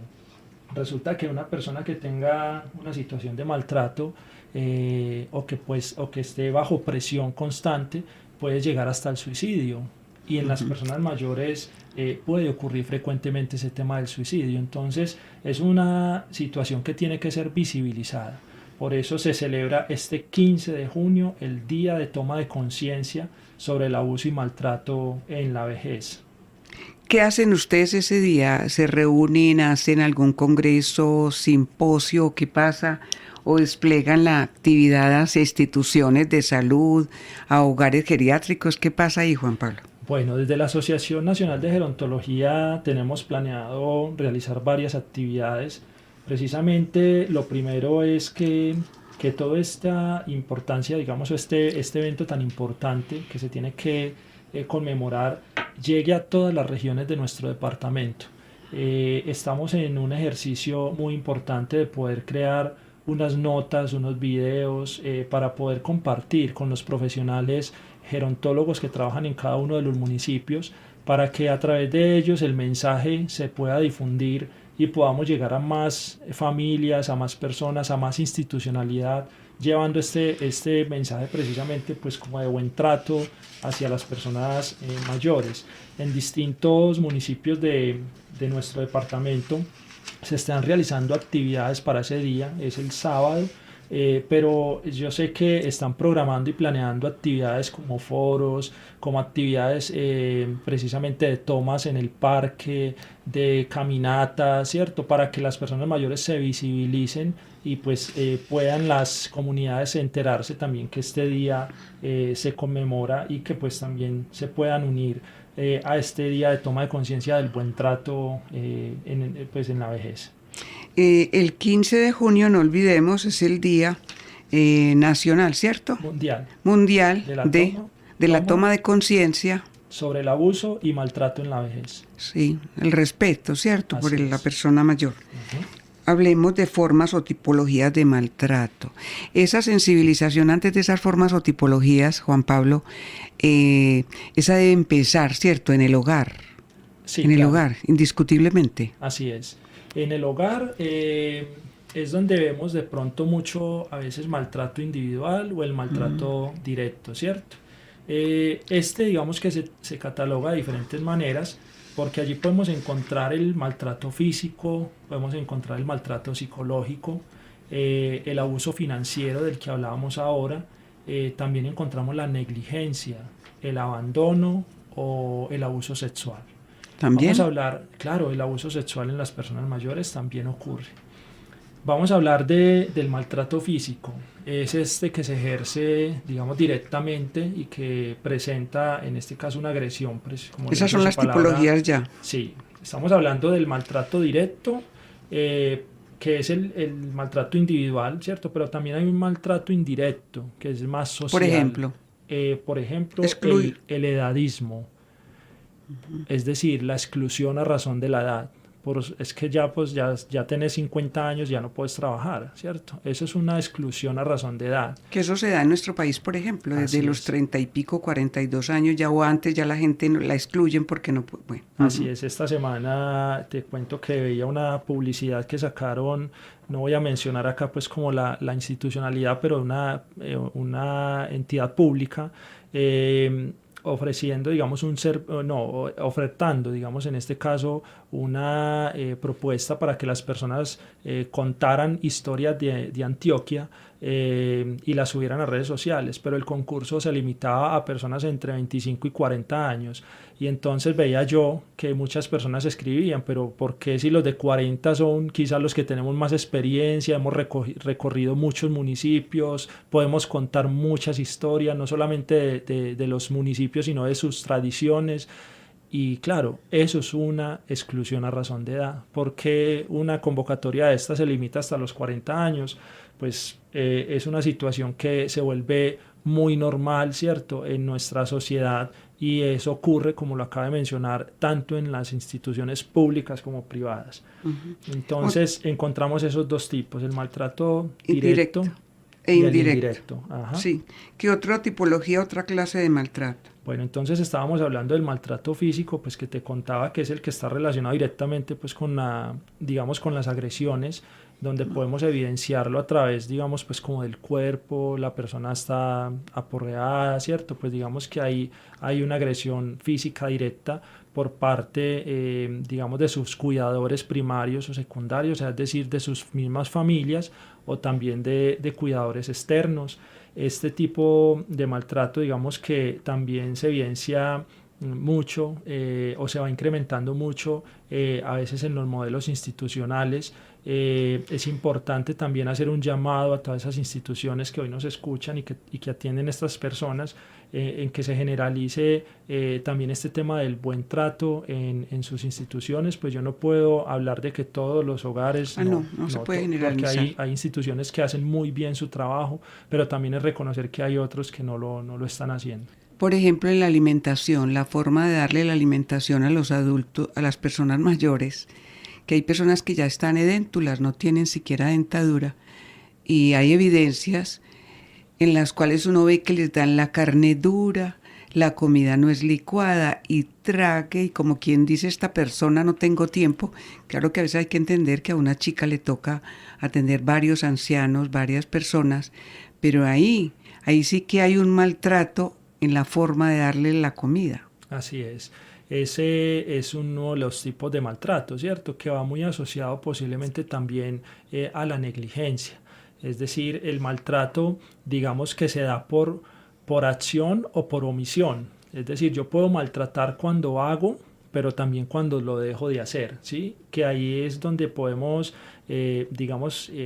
Resulta que una persona que tenga una situación de maltrato o que esté bajo presión constante puede llegar hasta el suicidio, y en las personas mayores puede ocurrir frecuentemente ese tema del suicidio. Entonces es una situación que tiene que ser visibilizada. Por eso se celebra este 15 de junio el Día de Toma de Conciencia sobre el Abuso y Maltrato en la Vejez. ¿Qué hacen ustedes ese día? ¿Se reúnen, hacen algún congreso, simposio? ¿Qué pasa? ¿O desplegan la actividad hacia instituciones de salud, a hogares geriátricos? ¿Qué pasa ahí, Juan Pablo? Bueno, desde la Asociación Nacional de Gerontología tenemos planeado realizar varias actividades. Precisamente lo primero es que toda esta importancia, digamos, este evento tan importante que se tiene que conmemorar, llegue a todas las regiones de nuestro departamento. Estamos en un ejercicio muy importante de poder crear unas notas, unos videos para poder compartir con los profesionales gerontólogos que trabajan en cada uno de los municipios, para que a través de ellos el mensaje se pueda difundir y podamos llegar a más familias, a más personas, a más institucionalidad, llevando este mensaje precisamente pues como de buen trato hacia las personas mayores. En distintos municipios de nuestro departamento se están realizando actividades para ese día, es el sábado, pero yo sé que están programando y planeando actividades como foros, como actividades precisamente de tomas en el parque, de caminatas, ¿cierto? Para que las personas mayores se visibilicen y pues puedan las comunidades enterarse también que este día se conmemora, y que pues también se puedan unir a este día de toma de conciencia del buen trato en la vejez. El 15 de junio, no olvidemos, es el Día Nacional, ¿cierto? Mundial de la toma de conciencia sobre el abuso y maltrato en la vejez. Sí, el respeto, ¿cierto? Así por la es. persona mayor. Hablemos de formas o tipologías de maltrato. Esa sensibilización antes de esas formas o tipologías, Juan Pablo, esa debe empezar, ¿cierto? En el hogar. Sí, en el claro. hogar, indiscutiblemente. Así es. En el hogar es donde vemos de pronto mucho, a veces, maltrato individual o el maltrato directo, ¿cierto? Digamos que se cataloga de diferentes maneras, porque allí podemos encontrar el maltrato físico, podemos encontrar el maltrato psicológico, el abuso financiero del que hablábamos ahora, también encontramos la negligencia, el abandono o el abuso sexual. También. Vamos a hablar, claro, el abuso sexual en las personas mayores también ocurre. Vamos a hablar del maltrato físico. Es este que se ejerce, digamos, directamente y que presenta, en este caso, una agresión. Como Esas son las tipologías ya. Sí, estamos hablando del maltrato directo, que es el maltrato individual, ¿cierto? Pero también hay un maltrato indirecto, que es más social. Por ejemplo, El edadismo. Es decir, la exclusión a razón de la edad. Es que ya tenés 50 años, ya no puedes trabajar, ¿cierto? Eso es una exclusión a razón de edad. Que eso se da en nuestro país, por ejemplo, desde los 30 y pico, 42 años, ya o antes, ya la gente la excluyen porque no puede. Bueno. Así es, esta semana te cuento que veía una publicidad que sacaron, no voy a mencionar acá pues como la institucionalidad, pero una entidad pública, ofreciendo, digamos, ofertando, digamos, en este caso, una propuesta para que las personas contaran historias de Antioquia y las subieran a redes sociales, pero el concurso se limitaba a personas entre 25 y 40 años, y entonces veía yo que muchas personas escribían, pero ¿por qué si los de 40 son quizás los que tenemos más experiencia, hemos recorrido muchos municipios, podemos contar muchas historias, no solamente de los municipios, sino de sus tradiciones? Y claro, eso es una exclusión a razón de edad. ¿Por qué una convocatoria de esta se limita hasta los 40 años? Pues es una situación que se vuelve muy normal, ¿cierto?, en nuestra sociedad, y eso ocurre, como lo acaba de mencionar, tanto en las instituciones públicas como privadas. Entonces encontramos esos dos tipos, el maltrato directo e indirecto. Ajá. Sí. ¿Qué otra tipología, otra clase de maltrato? Bueno, entonces estábamos hablando del maltrato físico, pues que te contaba que es el que está relacionado directamente pues con con las agresiones, donde podemos evidenciarlo a través, digamos, pues como del cuerpo, la persona está aporreada, ¿cierto? Pues digamos que hay una agresión física directa por parte, digamos, de sus cuidadores primarios o secundarios, es decir, de sus mismas familias, o también de cuidadores externos. Este tipo de maltrato, digamos, que también se evidencia mucho o se va incrementando mucho a veces en los modelos institucionales. Es importante también hacer un llamado a todas esas instituciones que hoy nos escuchan y que atienden a estas personas, en que se generalice también este tema del buen trato en sus instituciones. Pues yo no puedo hablar de que todos los hogares no se puede generalizar, porque hay instituciones que hacen muy bien su trabajo, pero también es reconocer que hay otros que no lo están haciendo. Por ejemplo, en la alimentación, la forma de darle la alimentación a los adultos, a las personas mayores, que hay personas que ya están edéntulas, no tienen siquiera dentadura, y hay evidencias en las cuales uno ve que les dan la carne dura, la comida no es licuada, y trague, y como quien dice, esta persona no tengo tiempo. Claro que a veces hay que entender que a una chica le toca atender varios ancianos, varias personas, pero ahí sí que hay un maltrato en la forma de darle la comida. Así es. Ese es uno de los tipos de maltrato, ¿cierto?, que va muy asociado posiblemente también a la negligencia. Es decir, el maltrato, digamos, que se da por acción o por omisión. Es decir, yo puedo maltratar cuando hago, pero también cuando lo dejo de hacer, ¿sí? Que ahí es donde podemos,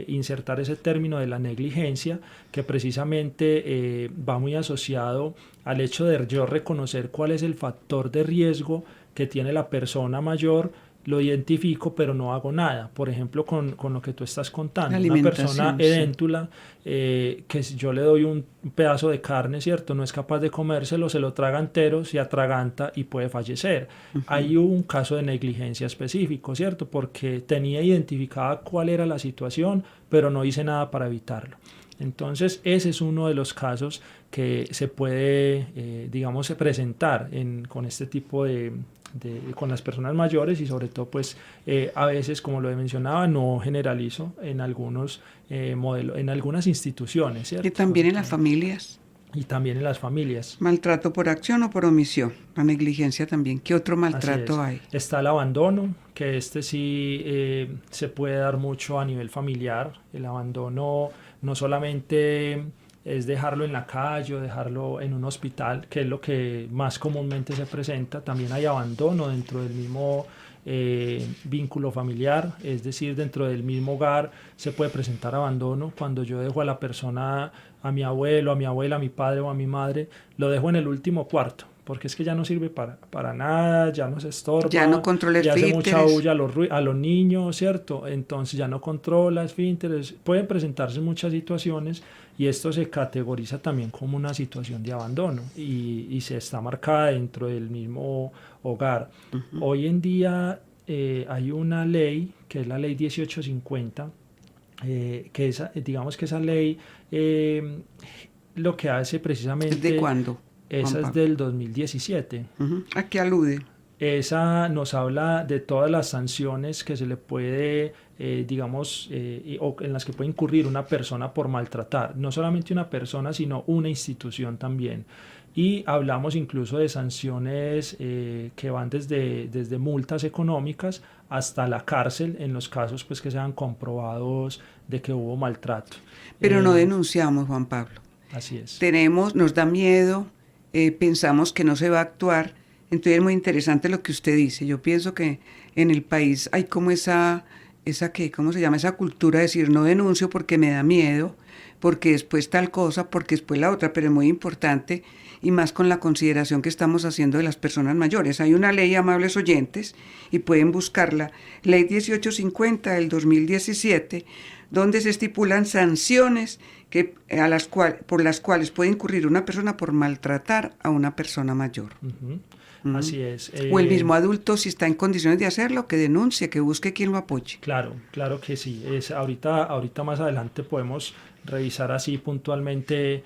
insertar ese término de la negligencia, que precisamente va muy asociado al hecho de yo reconocer cuál es el factor de riesgo que tiene la persona mayor, lo identifico, pero no hago nada. Por ejemplo, con lo que tú estás contando, una persona edéntula, que si yo le doy un pedazo de carne, ¿cierto?, no es capaz de comérselo, se lo traga entero, se atraganta y puede fallecer. Hay un caso de negligencia específico, ¿cierto?, porque tenía identificada cuál era la situación, pero no hice nada para evitarlo. Entonces, ese es uno de los casos que se puede, presentar con este tipo de con las personas mayores y sobre todo pues a veces, como lo he mencionado, no generalizo en algunos modelos, en algunas instituciones, ¿cierto? Y también en las familias. Y también en las familias. Maltrato por acción o por omisión, la negligencia también. ¿Qué otro maltrato hay? Está el abandono, que sí se puede dar mucho a nivel familiar. El abandono no solamente es dejarlo en la calle o dejarlo en un hospital, que es lo que más comúnmente se presenta. También hay abandono dentro del mismo vínculo familiar, es decir, dentro del mismo hogar se puede presentar abandono. Cuando yo dejo a la persona, a mi abuelo, a mi abuela, a mi padre o a mi madre, lo dejo en el último cuarto, porque es que ya no sirve para nada, ya no se estorba, ya no controla ya hace esfínteres, mucha bulla a los niños, ¿cierto? Entonces ya no controla esfínteres, pueden presentarse muchas situaciones y esto se categoriza también como una situación de abandono y se está marcada dentro del mismo hogar. Uh-huh. Hoy en día hay una ley, que es la ley 1850, que digamos que esa ley lo que hace precisamente... ¿De cuándo? Esa es del 2017. Uh-huh. ¿A qué alude? Esa nos habla de todas las sanciones que se le puede, o en las que puede incurrir una persona por maltratar. No solamente una persona, sino una institución también. Y hablamos incluso de sanciones que van desde multas económicas hasta la cárcel en los casos pues, que sean comprobados de que hubo maltrato. Pero no denunciamos, Juan Pablo. Así es. Nos da miedo, pensamos que no se va a actuar. Entonces es muy interesante lo que usted dice. Yo pienso que en el país hay como esa ¿cómo se llama? Esa cultura de decir no denuncio porque me da miedo, porque después tal cosa, porque después la otra, pero es muy importante y más con la consideración que estamos haciendo de las personas mayores. Hay una ley, amables oyentes, y pueden buscarla, Ley 1850 del 2017, donde se estipulan sanciones por las cuales puede incurrir una persona por maltratar a una persona mayor. Uh-huh. Así es. O el mismo adulto, si está en condiciones de hacerlo, que denuncie, que busque quien lo apoye. Claro que sí. Ahorita más adelante podemos revisar así puntualmente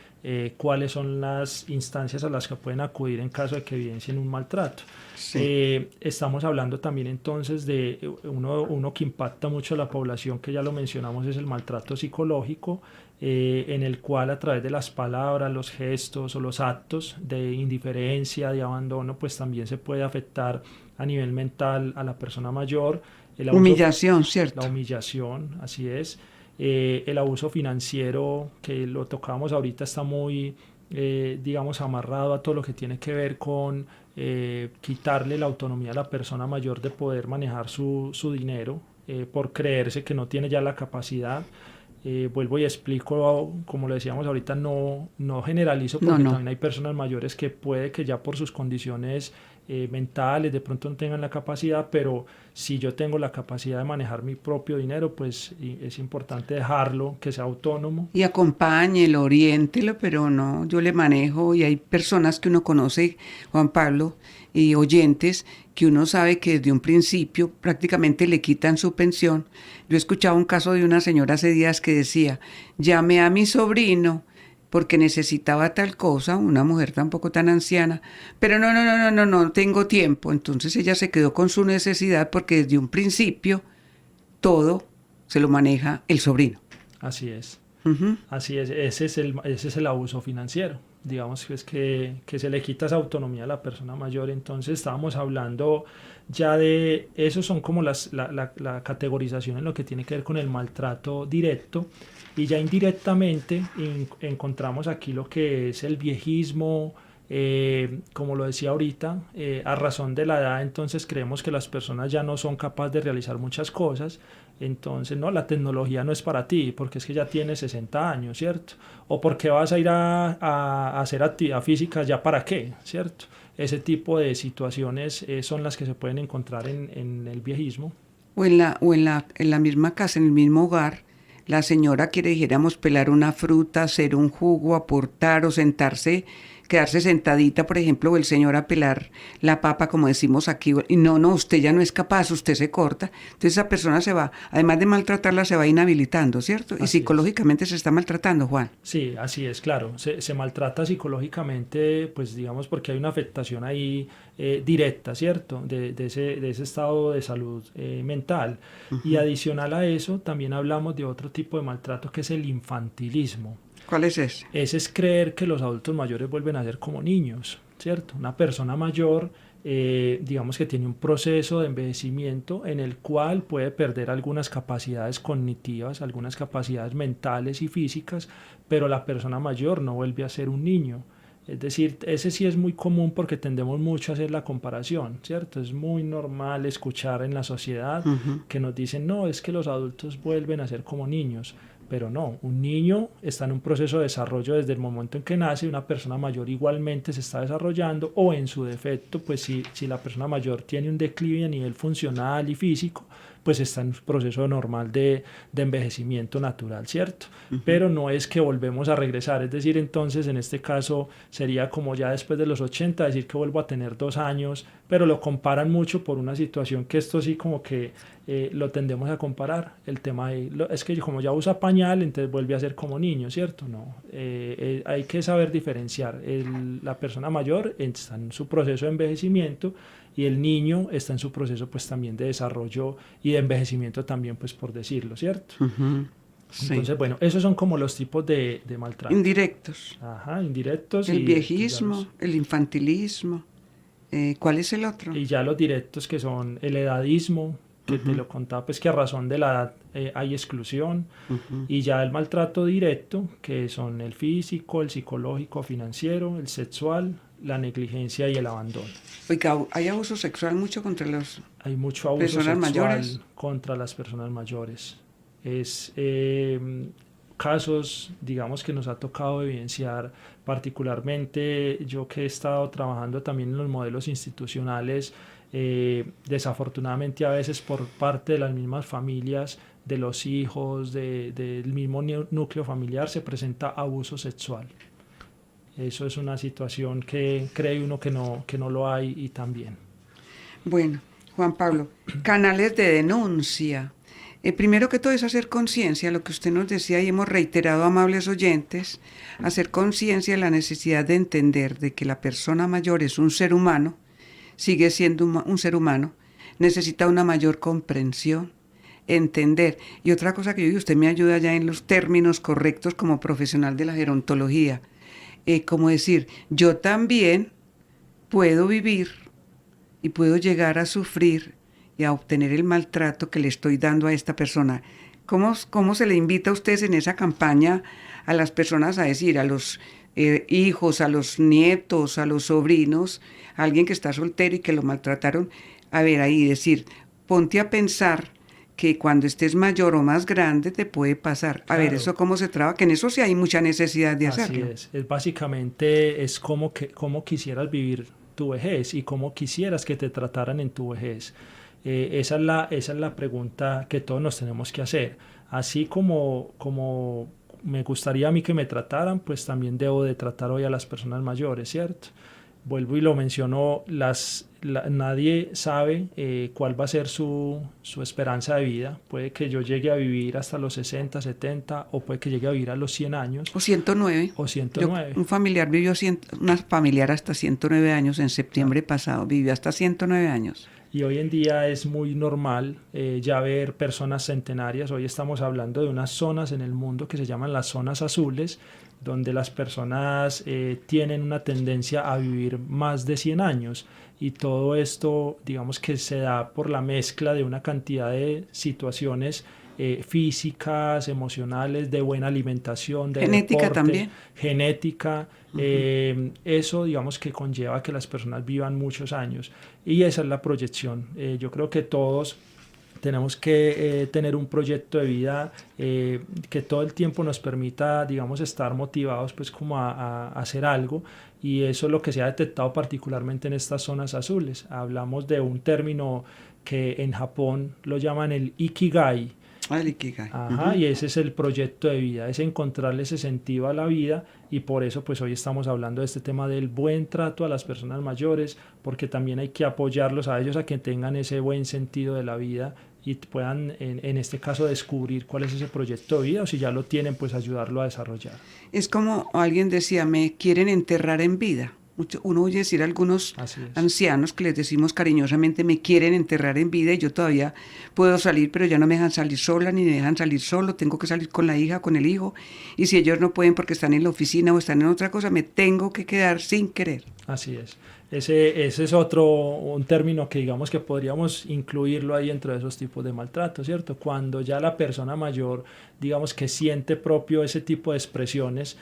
cuáles son las instancias a las que pueden acudir en caso de que evidencien un maltrato. Sí. Estamos hablando también entonces de uno que impacta mucho a la población, que ya lo mencionamos, es el maltrato psicológico, en el cual a través de las palabras, los gestos o los actos de indiferencia, de abandono, pues también se puede afectar a nivel mental a la persona mayor. Humillación, ¿cierto? La humillación, así es. El abuso financiero, que lo tocábamos ahorita, está muy, amarrado a todo lo que tiene que ver con quitarle la autonomía a la persona mayor de poder manejar su dinero, por creerse que no tiene ya la capacidad. Vuelvo y explico, como lo decíamos ahorita, no generalizo, porque también hay personas mayores que puede que ya por sus condiciones mentales de pronto no tengan la capacidad, pero si yo tengo la capacidad de manejar mi propio dinero, pues es importante dejarlo, que sea autónomo. Y acompáñelo, oriéntelo, pero no, yo le manejo, y hay personas que uno conoce, Juan Pablo, y oyentes, que uno sabe que desde un principio prácticamente le quitan su pensión. Yo he escuchado un caso de una señora hace días que decía, llamé a mi sobrino porque necesitaba tal cosa, una mujer tampoco tan anciana, pero no tengo tiempo. Entonces ella se quedó con su necesidad porque desde un principio todo se lo maneja el sobrino. Así es. Uh-huh. Así es, ese es el abuso financiero. Digamos que es que se le quita esa autonomía a la persona mayor. Entonces estábamos hablando ya de eso, son como la categorización en lo que tiene que ver con el maltrato directo, y ya indirectamente encontramos aquí lo que es el viejismo, como lo decía ahorita, a razón de la edad. Entonces creemos que las personas ya no son capaces de realizar muchas cosas. Entonces, no, la tecnología no es para ti, porque es que ya tienes 60 años, ¿cierto? O porque vas a ir a hacer actividad física, ¿ya para qué?, ¿cierto? Ese tipo de situaciones son las que se pueden encontrar en el viejismo. O en la misma casa, en el mismo hogar, la señora quiere, dijéramos, pelar una fruta, hacer un jugo, aportar o sentarse quedarse sentadita, por ejemplo, o el señor a pelar la papa, como decimos aquí, y no, no, usted ya no es capaz, usted se corta. Entonces esa persona se va, además de maltratarla, se va inhabilitando, ¿cierto? Y Así es. psicológicamente se está maltratando, Juan. Sí, así es, claro. Se maltrata psicológicamente, pues digamos, porque hay una afectación ahí directa, ¿cierto? De ese estado de salud mental. Y adicional a eso, también hablamos de otro tipo de maltrato que es el infantilismo. ¿Cuál es ese? Ese es creer que los adultos mayores vuelven a ser como niños, ¿cierto? Una persona mayor, digamos que tiene un proceso de envejecimiento en el cual puede perder algunas capacidades cognitivas, algunas capacidades mentales y físicas, pero la persona mayor no vuelve a ser un niño. Es decir, ese sí es muy común porque tendemos mucho a hacer la comparación, ¿cierto? Es muy normal escuchar en la sociedad que nos dicen, no, es que los adultos vuelven a ser como niños. Pero no, un niño está en un proceso de desarrollo desde el momento en que nace, una persona mayor igualmente se está desarrollando, o en su defecto, pues si la persona mayor tiene un declive a nivel funcional y físico, pues está en un proceso normal de envejecimiento natural, ¿cierto? Pero no es que volvemos a regresar, es decir, entonces en este caso sería como ya después de los 80 decir que vuelvo a tener 2 años, pero lo comparan mucho por una situación que esto sí como que lo tendemos a comparar, el tema es que como ya usa pañal, entonces vuelve a ser como niño, ¿cierto? No, hay que saber diferenciar, la persona mayor está en su proceso de envejecimiento y el niño está en su proceso pues también de desarrollo y de envejecimiento también, pues por decirlo, ¿cierto? Sí. Entonces, bueno, esos son como los tipos de maltrato. Indirectos. Ajá, indirectos. El viejismo, el infantilismo. ¿Cuál es el otro? Y ya los directos, que son el edadismo, que te lo contaba, pues que a razón de la edad hay exclusión. Y ya el maltrato directo, que son el físico, el psicológico, financiero, el sexual, la negligencia y el abandono. Oiga, hay abuso sexual mucho contra los... Hay mucho abuso ¿Personas sexual mayores? contra las personas mayores. Es casos, digamos, que nos ha tocado evidenciar, particularmente yo que he estado trabajando también en los modelos institucionales, desafortunadamente a veces por parte de las mismas familias, de los hijos, del mismo núcleo familiar, se presenta abuso sexual. Eso es una situación que cree uno que no lo hay y también. Bueno, Juan Pablo, canales de denuncia. Primero que todo es hacer conciencia, lo que usted nos decía y hemos reiterado, amables oyentes, hacer conciencia de la necesidad de entender de que la persona mayor es un ser humano, sigue siendo un ser humano, necesita una mayor comprensión, entender. Y otra cosa que usted me ayuda ya en los términos correctos como profesional de la gerontología, como decir, yo también puedo vivir y puedo llegar a sufrir y a obtener el maltrato que le estoy dando a esta persona. ¿Cómo se le invita a ustedes en esa campaña a las personas a decir, a los hijos, a los nietos, a los sobrinos, a alguien que está soltero y que lo maltrataron? A ver, ahí decir, ponte a pensar que cuando estés mayor o más grande te puede pasar. A ver, ¿eso cómo se trabaja? Que en eso sí hay mucha necesidad de hacerlo. Así es básicamente es como quisieras vivir tu vejez y cómo quisieras que te trataran en tu vejez. Esa es la pregunta que todos nos tenemos que hacer. Así como me gustaría a mí que me trataran, pues también debo de tratar hoy a las personas mayores, ¿cierto? Vuelvo y lo menciono, nadie sabe cuál va a ser su esperanza de vida. Puede que yo llegue a vivir hasta los 60, 70, o puede que llegue a vivir a los 100 años. O 109. O 109. Un familiar vivió, una familiar hasta 109 años, en septiembre pasado, vivió hasta 109 años. Y hoy en día es muy normal ya ver personas centenarias. Hoy estamos hablando de unas zonas en el mundo que se llaman las zonas azules, donde las personas tienen una tendencia a vivir más de 100 años. Y todo esto, digamos que se da por la mezcla de una cantidad de situaciones físicas, emocionales, de buena alimentación, de genética deporte, también. Genética. Eso, digamos, que conlleva que las personas vivan muchos años. Y esa es la proyección. Yo creo que todos tenemos que tener un proyecto de vida que todo el tiempo nos permita, digamos, estar motivados pues como a hacer algo, y eso es lo que se ha detectado particularmente en estas zonas azules. Hablamos de un término que en Japón lo llaman el Ikigai. Al Ikigai. Ajá, y ese es el proyecto de vida, es encontrarle ese sentido a la vida, y por eso pues hoy estamos hablando de este tema del buen trato a las personas mayores, porque también hay que apoyarlos a ellos a que tengan ese buen sentido de la vida y puedan en este caso descubrir cuál es ese proyecto de vida, o si ya lo tienen pues ayudarlo a desarrollar. Es como alguien decía, me quieren enterrar en vida. Uno oye decir a algunos ancianos que les decimos cariñosamente, me quieren enterrar en vida, y yo todavía puedo salir, pero ya no me dejan salir sola ni me dejan salir solo, tengo que salir con la hija, con el hijo, y si ellos no pueden porque están en la oficina o están en otra cosa, me tengo que quedar sin querer. Así es. Ese es un término que digamos que podríamos incluirlo ahí dentro de esos tipos de maltrato, ¿cierto? Cuando ya la persona mayor, digamos que siente propio ese tipo de expresiones,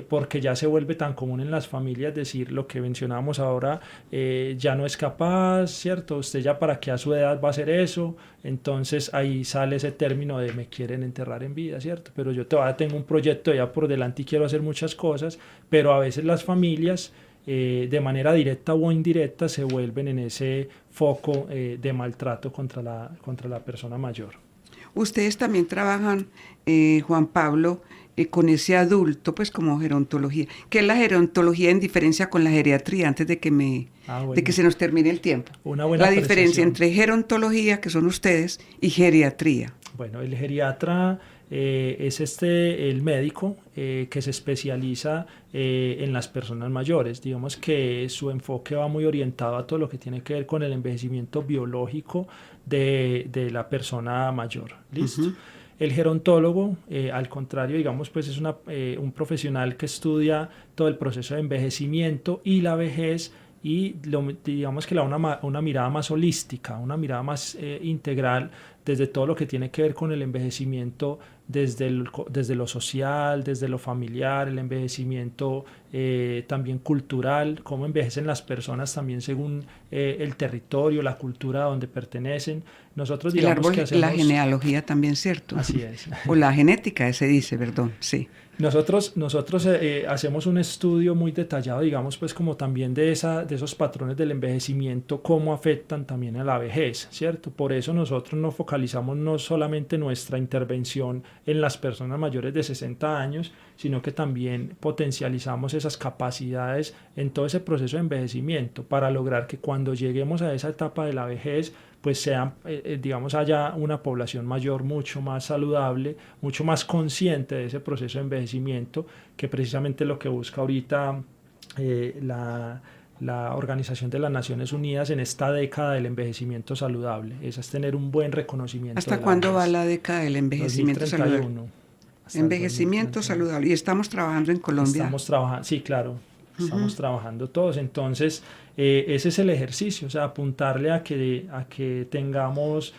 porque ya se vuelve tan común en las familias decir lo que mencionábamos ahora, ya no es capaz, ¿cierto? Usted ya para qué a su edad va a hacer eso, entonces ahí sale ese término de me quieren enterrar en vida, ¿cierto? Pero yo todavía tengo un proyecto ya por delante y quiero hacer muchas cosas, pero a veces las familias de manera directa o indirecta se vuelven en ese foco de maltrato contra la persona mayor. Ustedes también trabajan, Juan Pablo, con ese adulto, pues como gerontología. ¿Qué es la gerontología en diferencia con la geriatría? Antes de que de que se nos termine el tiempo. Una buena la diferencia apreciación entre gerontología, que son ustedes, y geriatría. Bueno, el geriatra es el médico que se especializa en las personas mayores. Digamos que su enfoque va muy orientado a todo lo que tiene que ver con el envejecimiento biológico de la persona mayor. ¿Listo? Uh-huh. El gerontólogo, al contrario, digamos, pues es un profesional que estudia todo el proceso de envejecimiento y la vejez, y digamos que le da una mirada más holística, una mirada más integral desde todo lo que tiene que ver con el envejecimiento, desde lo social, desde lo familiar, el envejecimiento también cultural, cómo envejecen las personas también según el territorio, la cultura a donde pertenecen. Nosotros digamos el árbol, que hacemos... La genealogía también, ¿cierto? Así es. O la genética, se dice, perdón, sí. Nosotros hacemos un estudio muy detallado, digamos, pues como también de esos patrones del envejecimiento, cómo afectan también a la vejez, ¿cierto? Por eso nosotros nos focalizamos no solamente nuestra intervención en las personas mayores de 60 años, sino que también potencializamos esas capacidades en todo ese proceso de envejecimiento para lograr que cuando lleguemos a esa etapa de la vejez, pues haya una población mayor mucho más saludable, mucho más consciente de ese proceso de envejecimiento, que precisamente lo que busca ahorita la Organización de las Naciones Unidas en esta década del envejecimiento saludable. Esa es tener un buen reconocimiento. ¿Hasta cuándo va la década del envejecimiento 2031, saludable? Envejecimiento saludable. Y estamos trabajando en Colombia. Estamos trabajando, sí, claro. Estamos trabajando todos, entonces ese es el ejercicio, o sea, apuntarle a que tengamos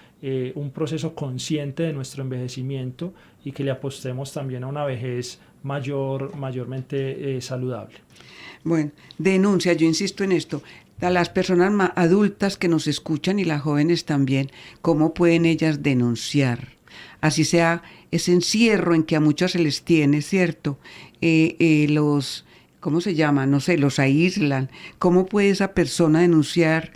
un proceso consciente de nuestro envejecimiento y que le apostemos también a una vejez mayormente saludable. Bueno, denuncia, yo insisto en esto, a las personas adultas que nos escuchan y las jóvenes también, ¿cómo pueden ellas denunciar? Así sea ese encierro en que a muchas se les tiene, ¿cierto? ¿Cómo se llama? No sé, los aíslan. ¿Cómo puede esa persona denunciar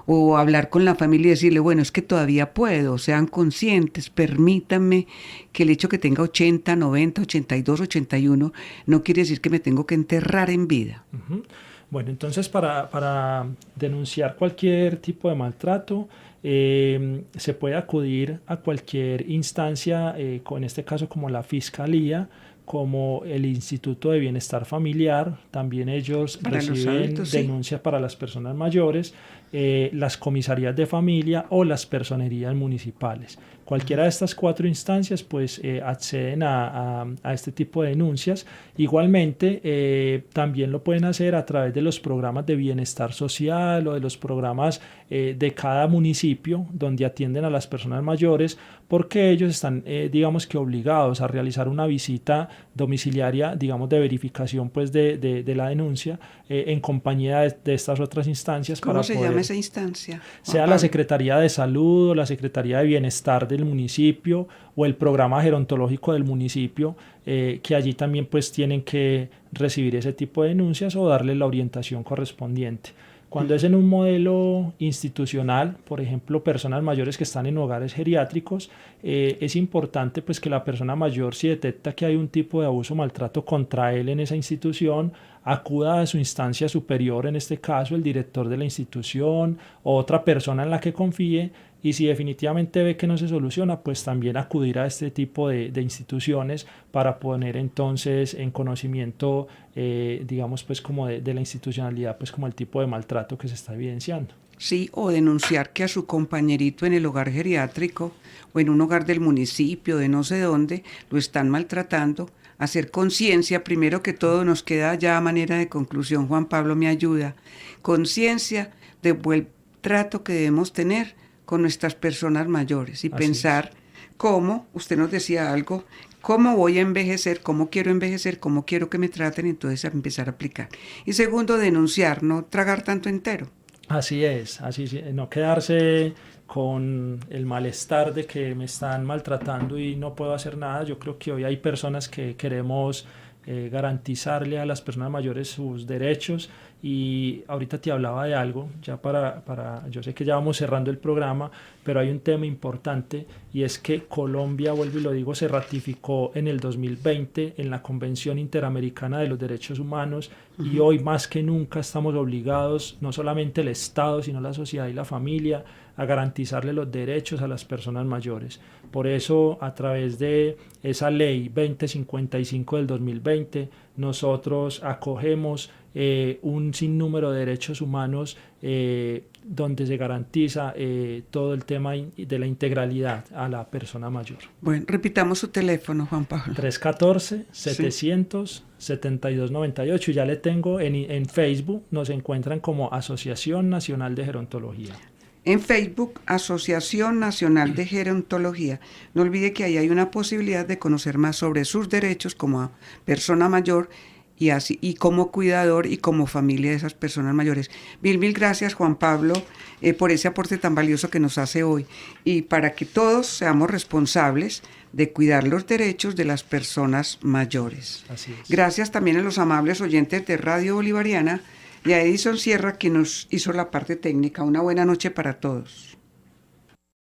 o hablar con la familia y decirle, bueno, es que todavía puedo, sean conscientes, permítanme que el hecho que tenga 80, 90, 82, 81 no quiere decir que me tengo que enterrar en vida? Uh-huh. Bueno, entonces para denunciar cualquier tipo de maltrato, se puede acudir a cualquier instancia, en este caso como la Fiscalía, como el Instituto de Bienestar Familiar, también ellos reciben denuncias para las personas mayores, las comisarías de familia o las personerías municipales. Cualquiera de estas 4 instancias pues acceden a este tipo de denuncias. Igualmente también lo pueden hacer a través de los programas de bienestar social o de los programas de cada municipio donde atienden a las personas mayores, porque ellos están digamos que obligados a realizar una visita domiciliaria, digamos de verificación pues de la denuncia en compañía de estas otras instancias. ¿Cómo se llama esa instancia? Sea la Secretaría de Salud o la Secretaría de Bienestar del municipio o el programa gerontológico del municipio, que allí también pues tienen que recibir ese tipo de denuncias o darle la orientación correspondiente. Cuando es en un modelo institucional, por ejemplo, personas mayores que están en hogares geriátricos, es importante pues que la persona mayor, si detecta que hay un tipo de abuso o maltrato contra él en esa institución, acuda a su instancia superior, en este caso el director de la institución o otra persona en la que confíe, y si definitivamente ve que no se soluciona, pues también acudir a este tipo de instituciones para poner entonces en conocimiento, digamos, pues como de la institucionalidad, pues como el tipo de maltrato que se está evidenciando. Sí, o denunciar que a su compañerito en el hogar geriátrico o en un hogar del municipio, de no sé dónde, lo están maltratando. Hacer conciencia, primero que todo, nos queda ya a manera de conclusión, Juan Pablo me ayuda, conciencia de buen trato que debemos tener con nuestras personas mayores y Así pensar cómo, usted nos decía algo, cómo voy a envejecer, cómo quiero que me traten, entonces a empezar a aplicar. Y segundo, denunciar, no tragar tanto entero. Así es, no quedarse con el malestar de que me están maltratando y no puedo hacer nada. Yo creo que hoy hay personas que queremos garantizarle a las personas mayores sus derechos, y ahorita te hablaba de algo, ya yo sé que ya vamos cerrando el programa, pero hay un tema importante, y es que Colombia, vuelvo y lo digo, se ratificó en el 2020 en la Convención Interamericana de los Derechos Humanos, y hoy más que nunca estamos obligados, no solamente el Estado, sino la sociedad y la familia, a garantizarle los derechos a las personas mayores. Por eso, a través de esa ley 2055 del 2020, nosotros acogemos un sinnúmero de derechos humanos donde se garantiza todo el tema de la integralidad a la persona mayor. Bueno, repitamos su teléfono, Juan Pablo. 314-700-7298, y ya le tengo en Facebook, nos encuentran como Asociación Nacional de Gerontología. En Facebook, Asociación Nacional de Gerontología. No olvide que ahí hay una posibilidad de conocer más sobre sus derechos como persona mayor y como cuidador y como familia de esas personas mayores. Mil gracias, Juan Pablo, por ese aporte tan valioso que nos hace hoy, y para que todos seamos responsables de cuidar los derechos de las personas mayores. Así es. Gracias también a los amables oyentes de Radio Bolivariana y a Edison Sierra, que nos hizo la parte técnica. Una buena noche para todos.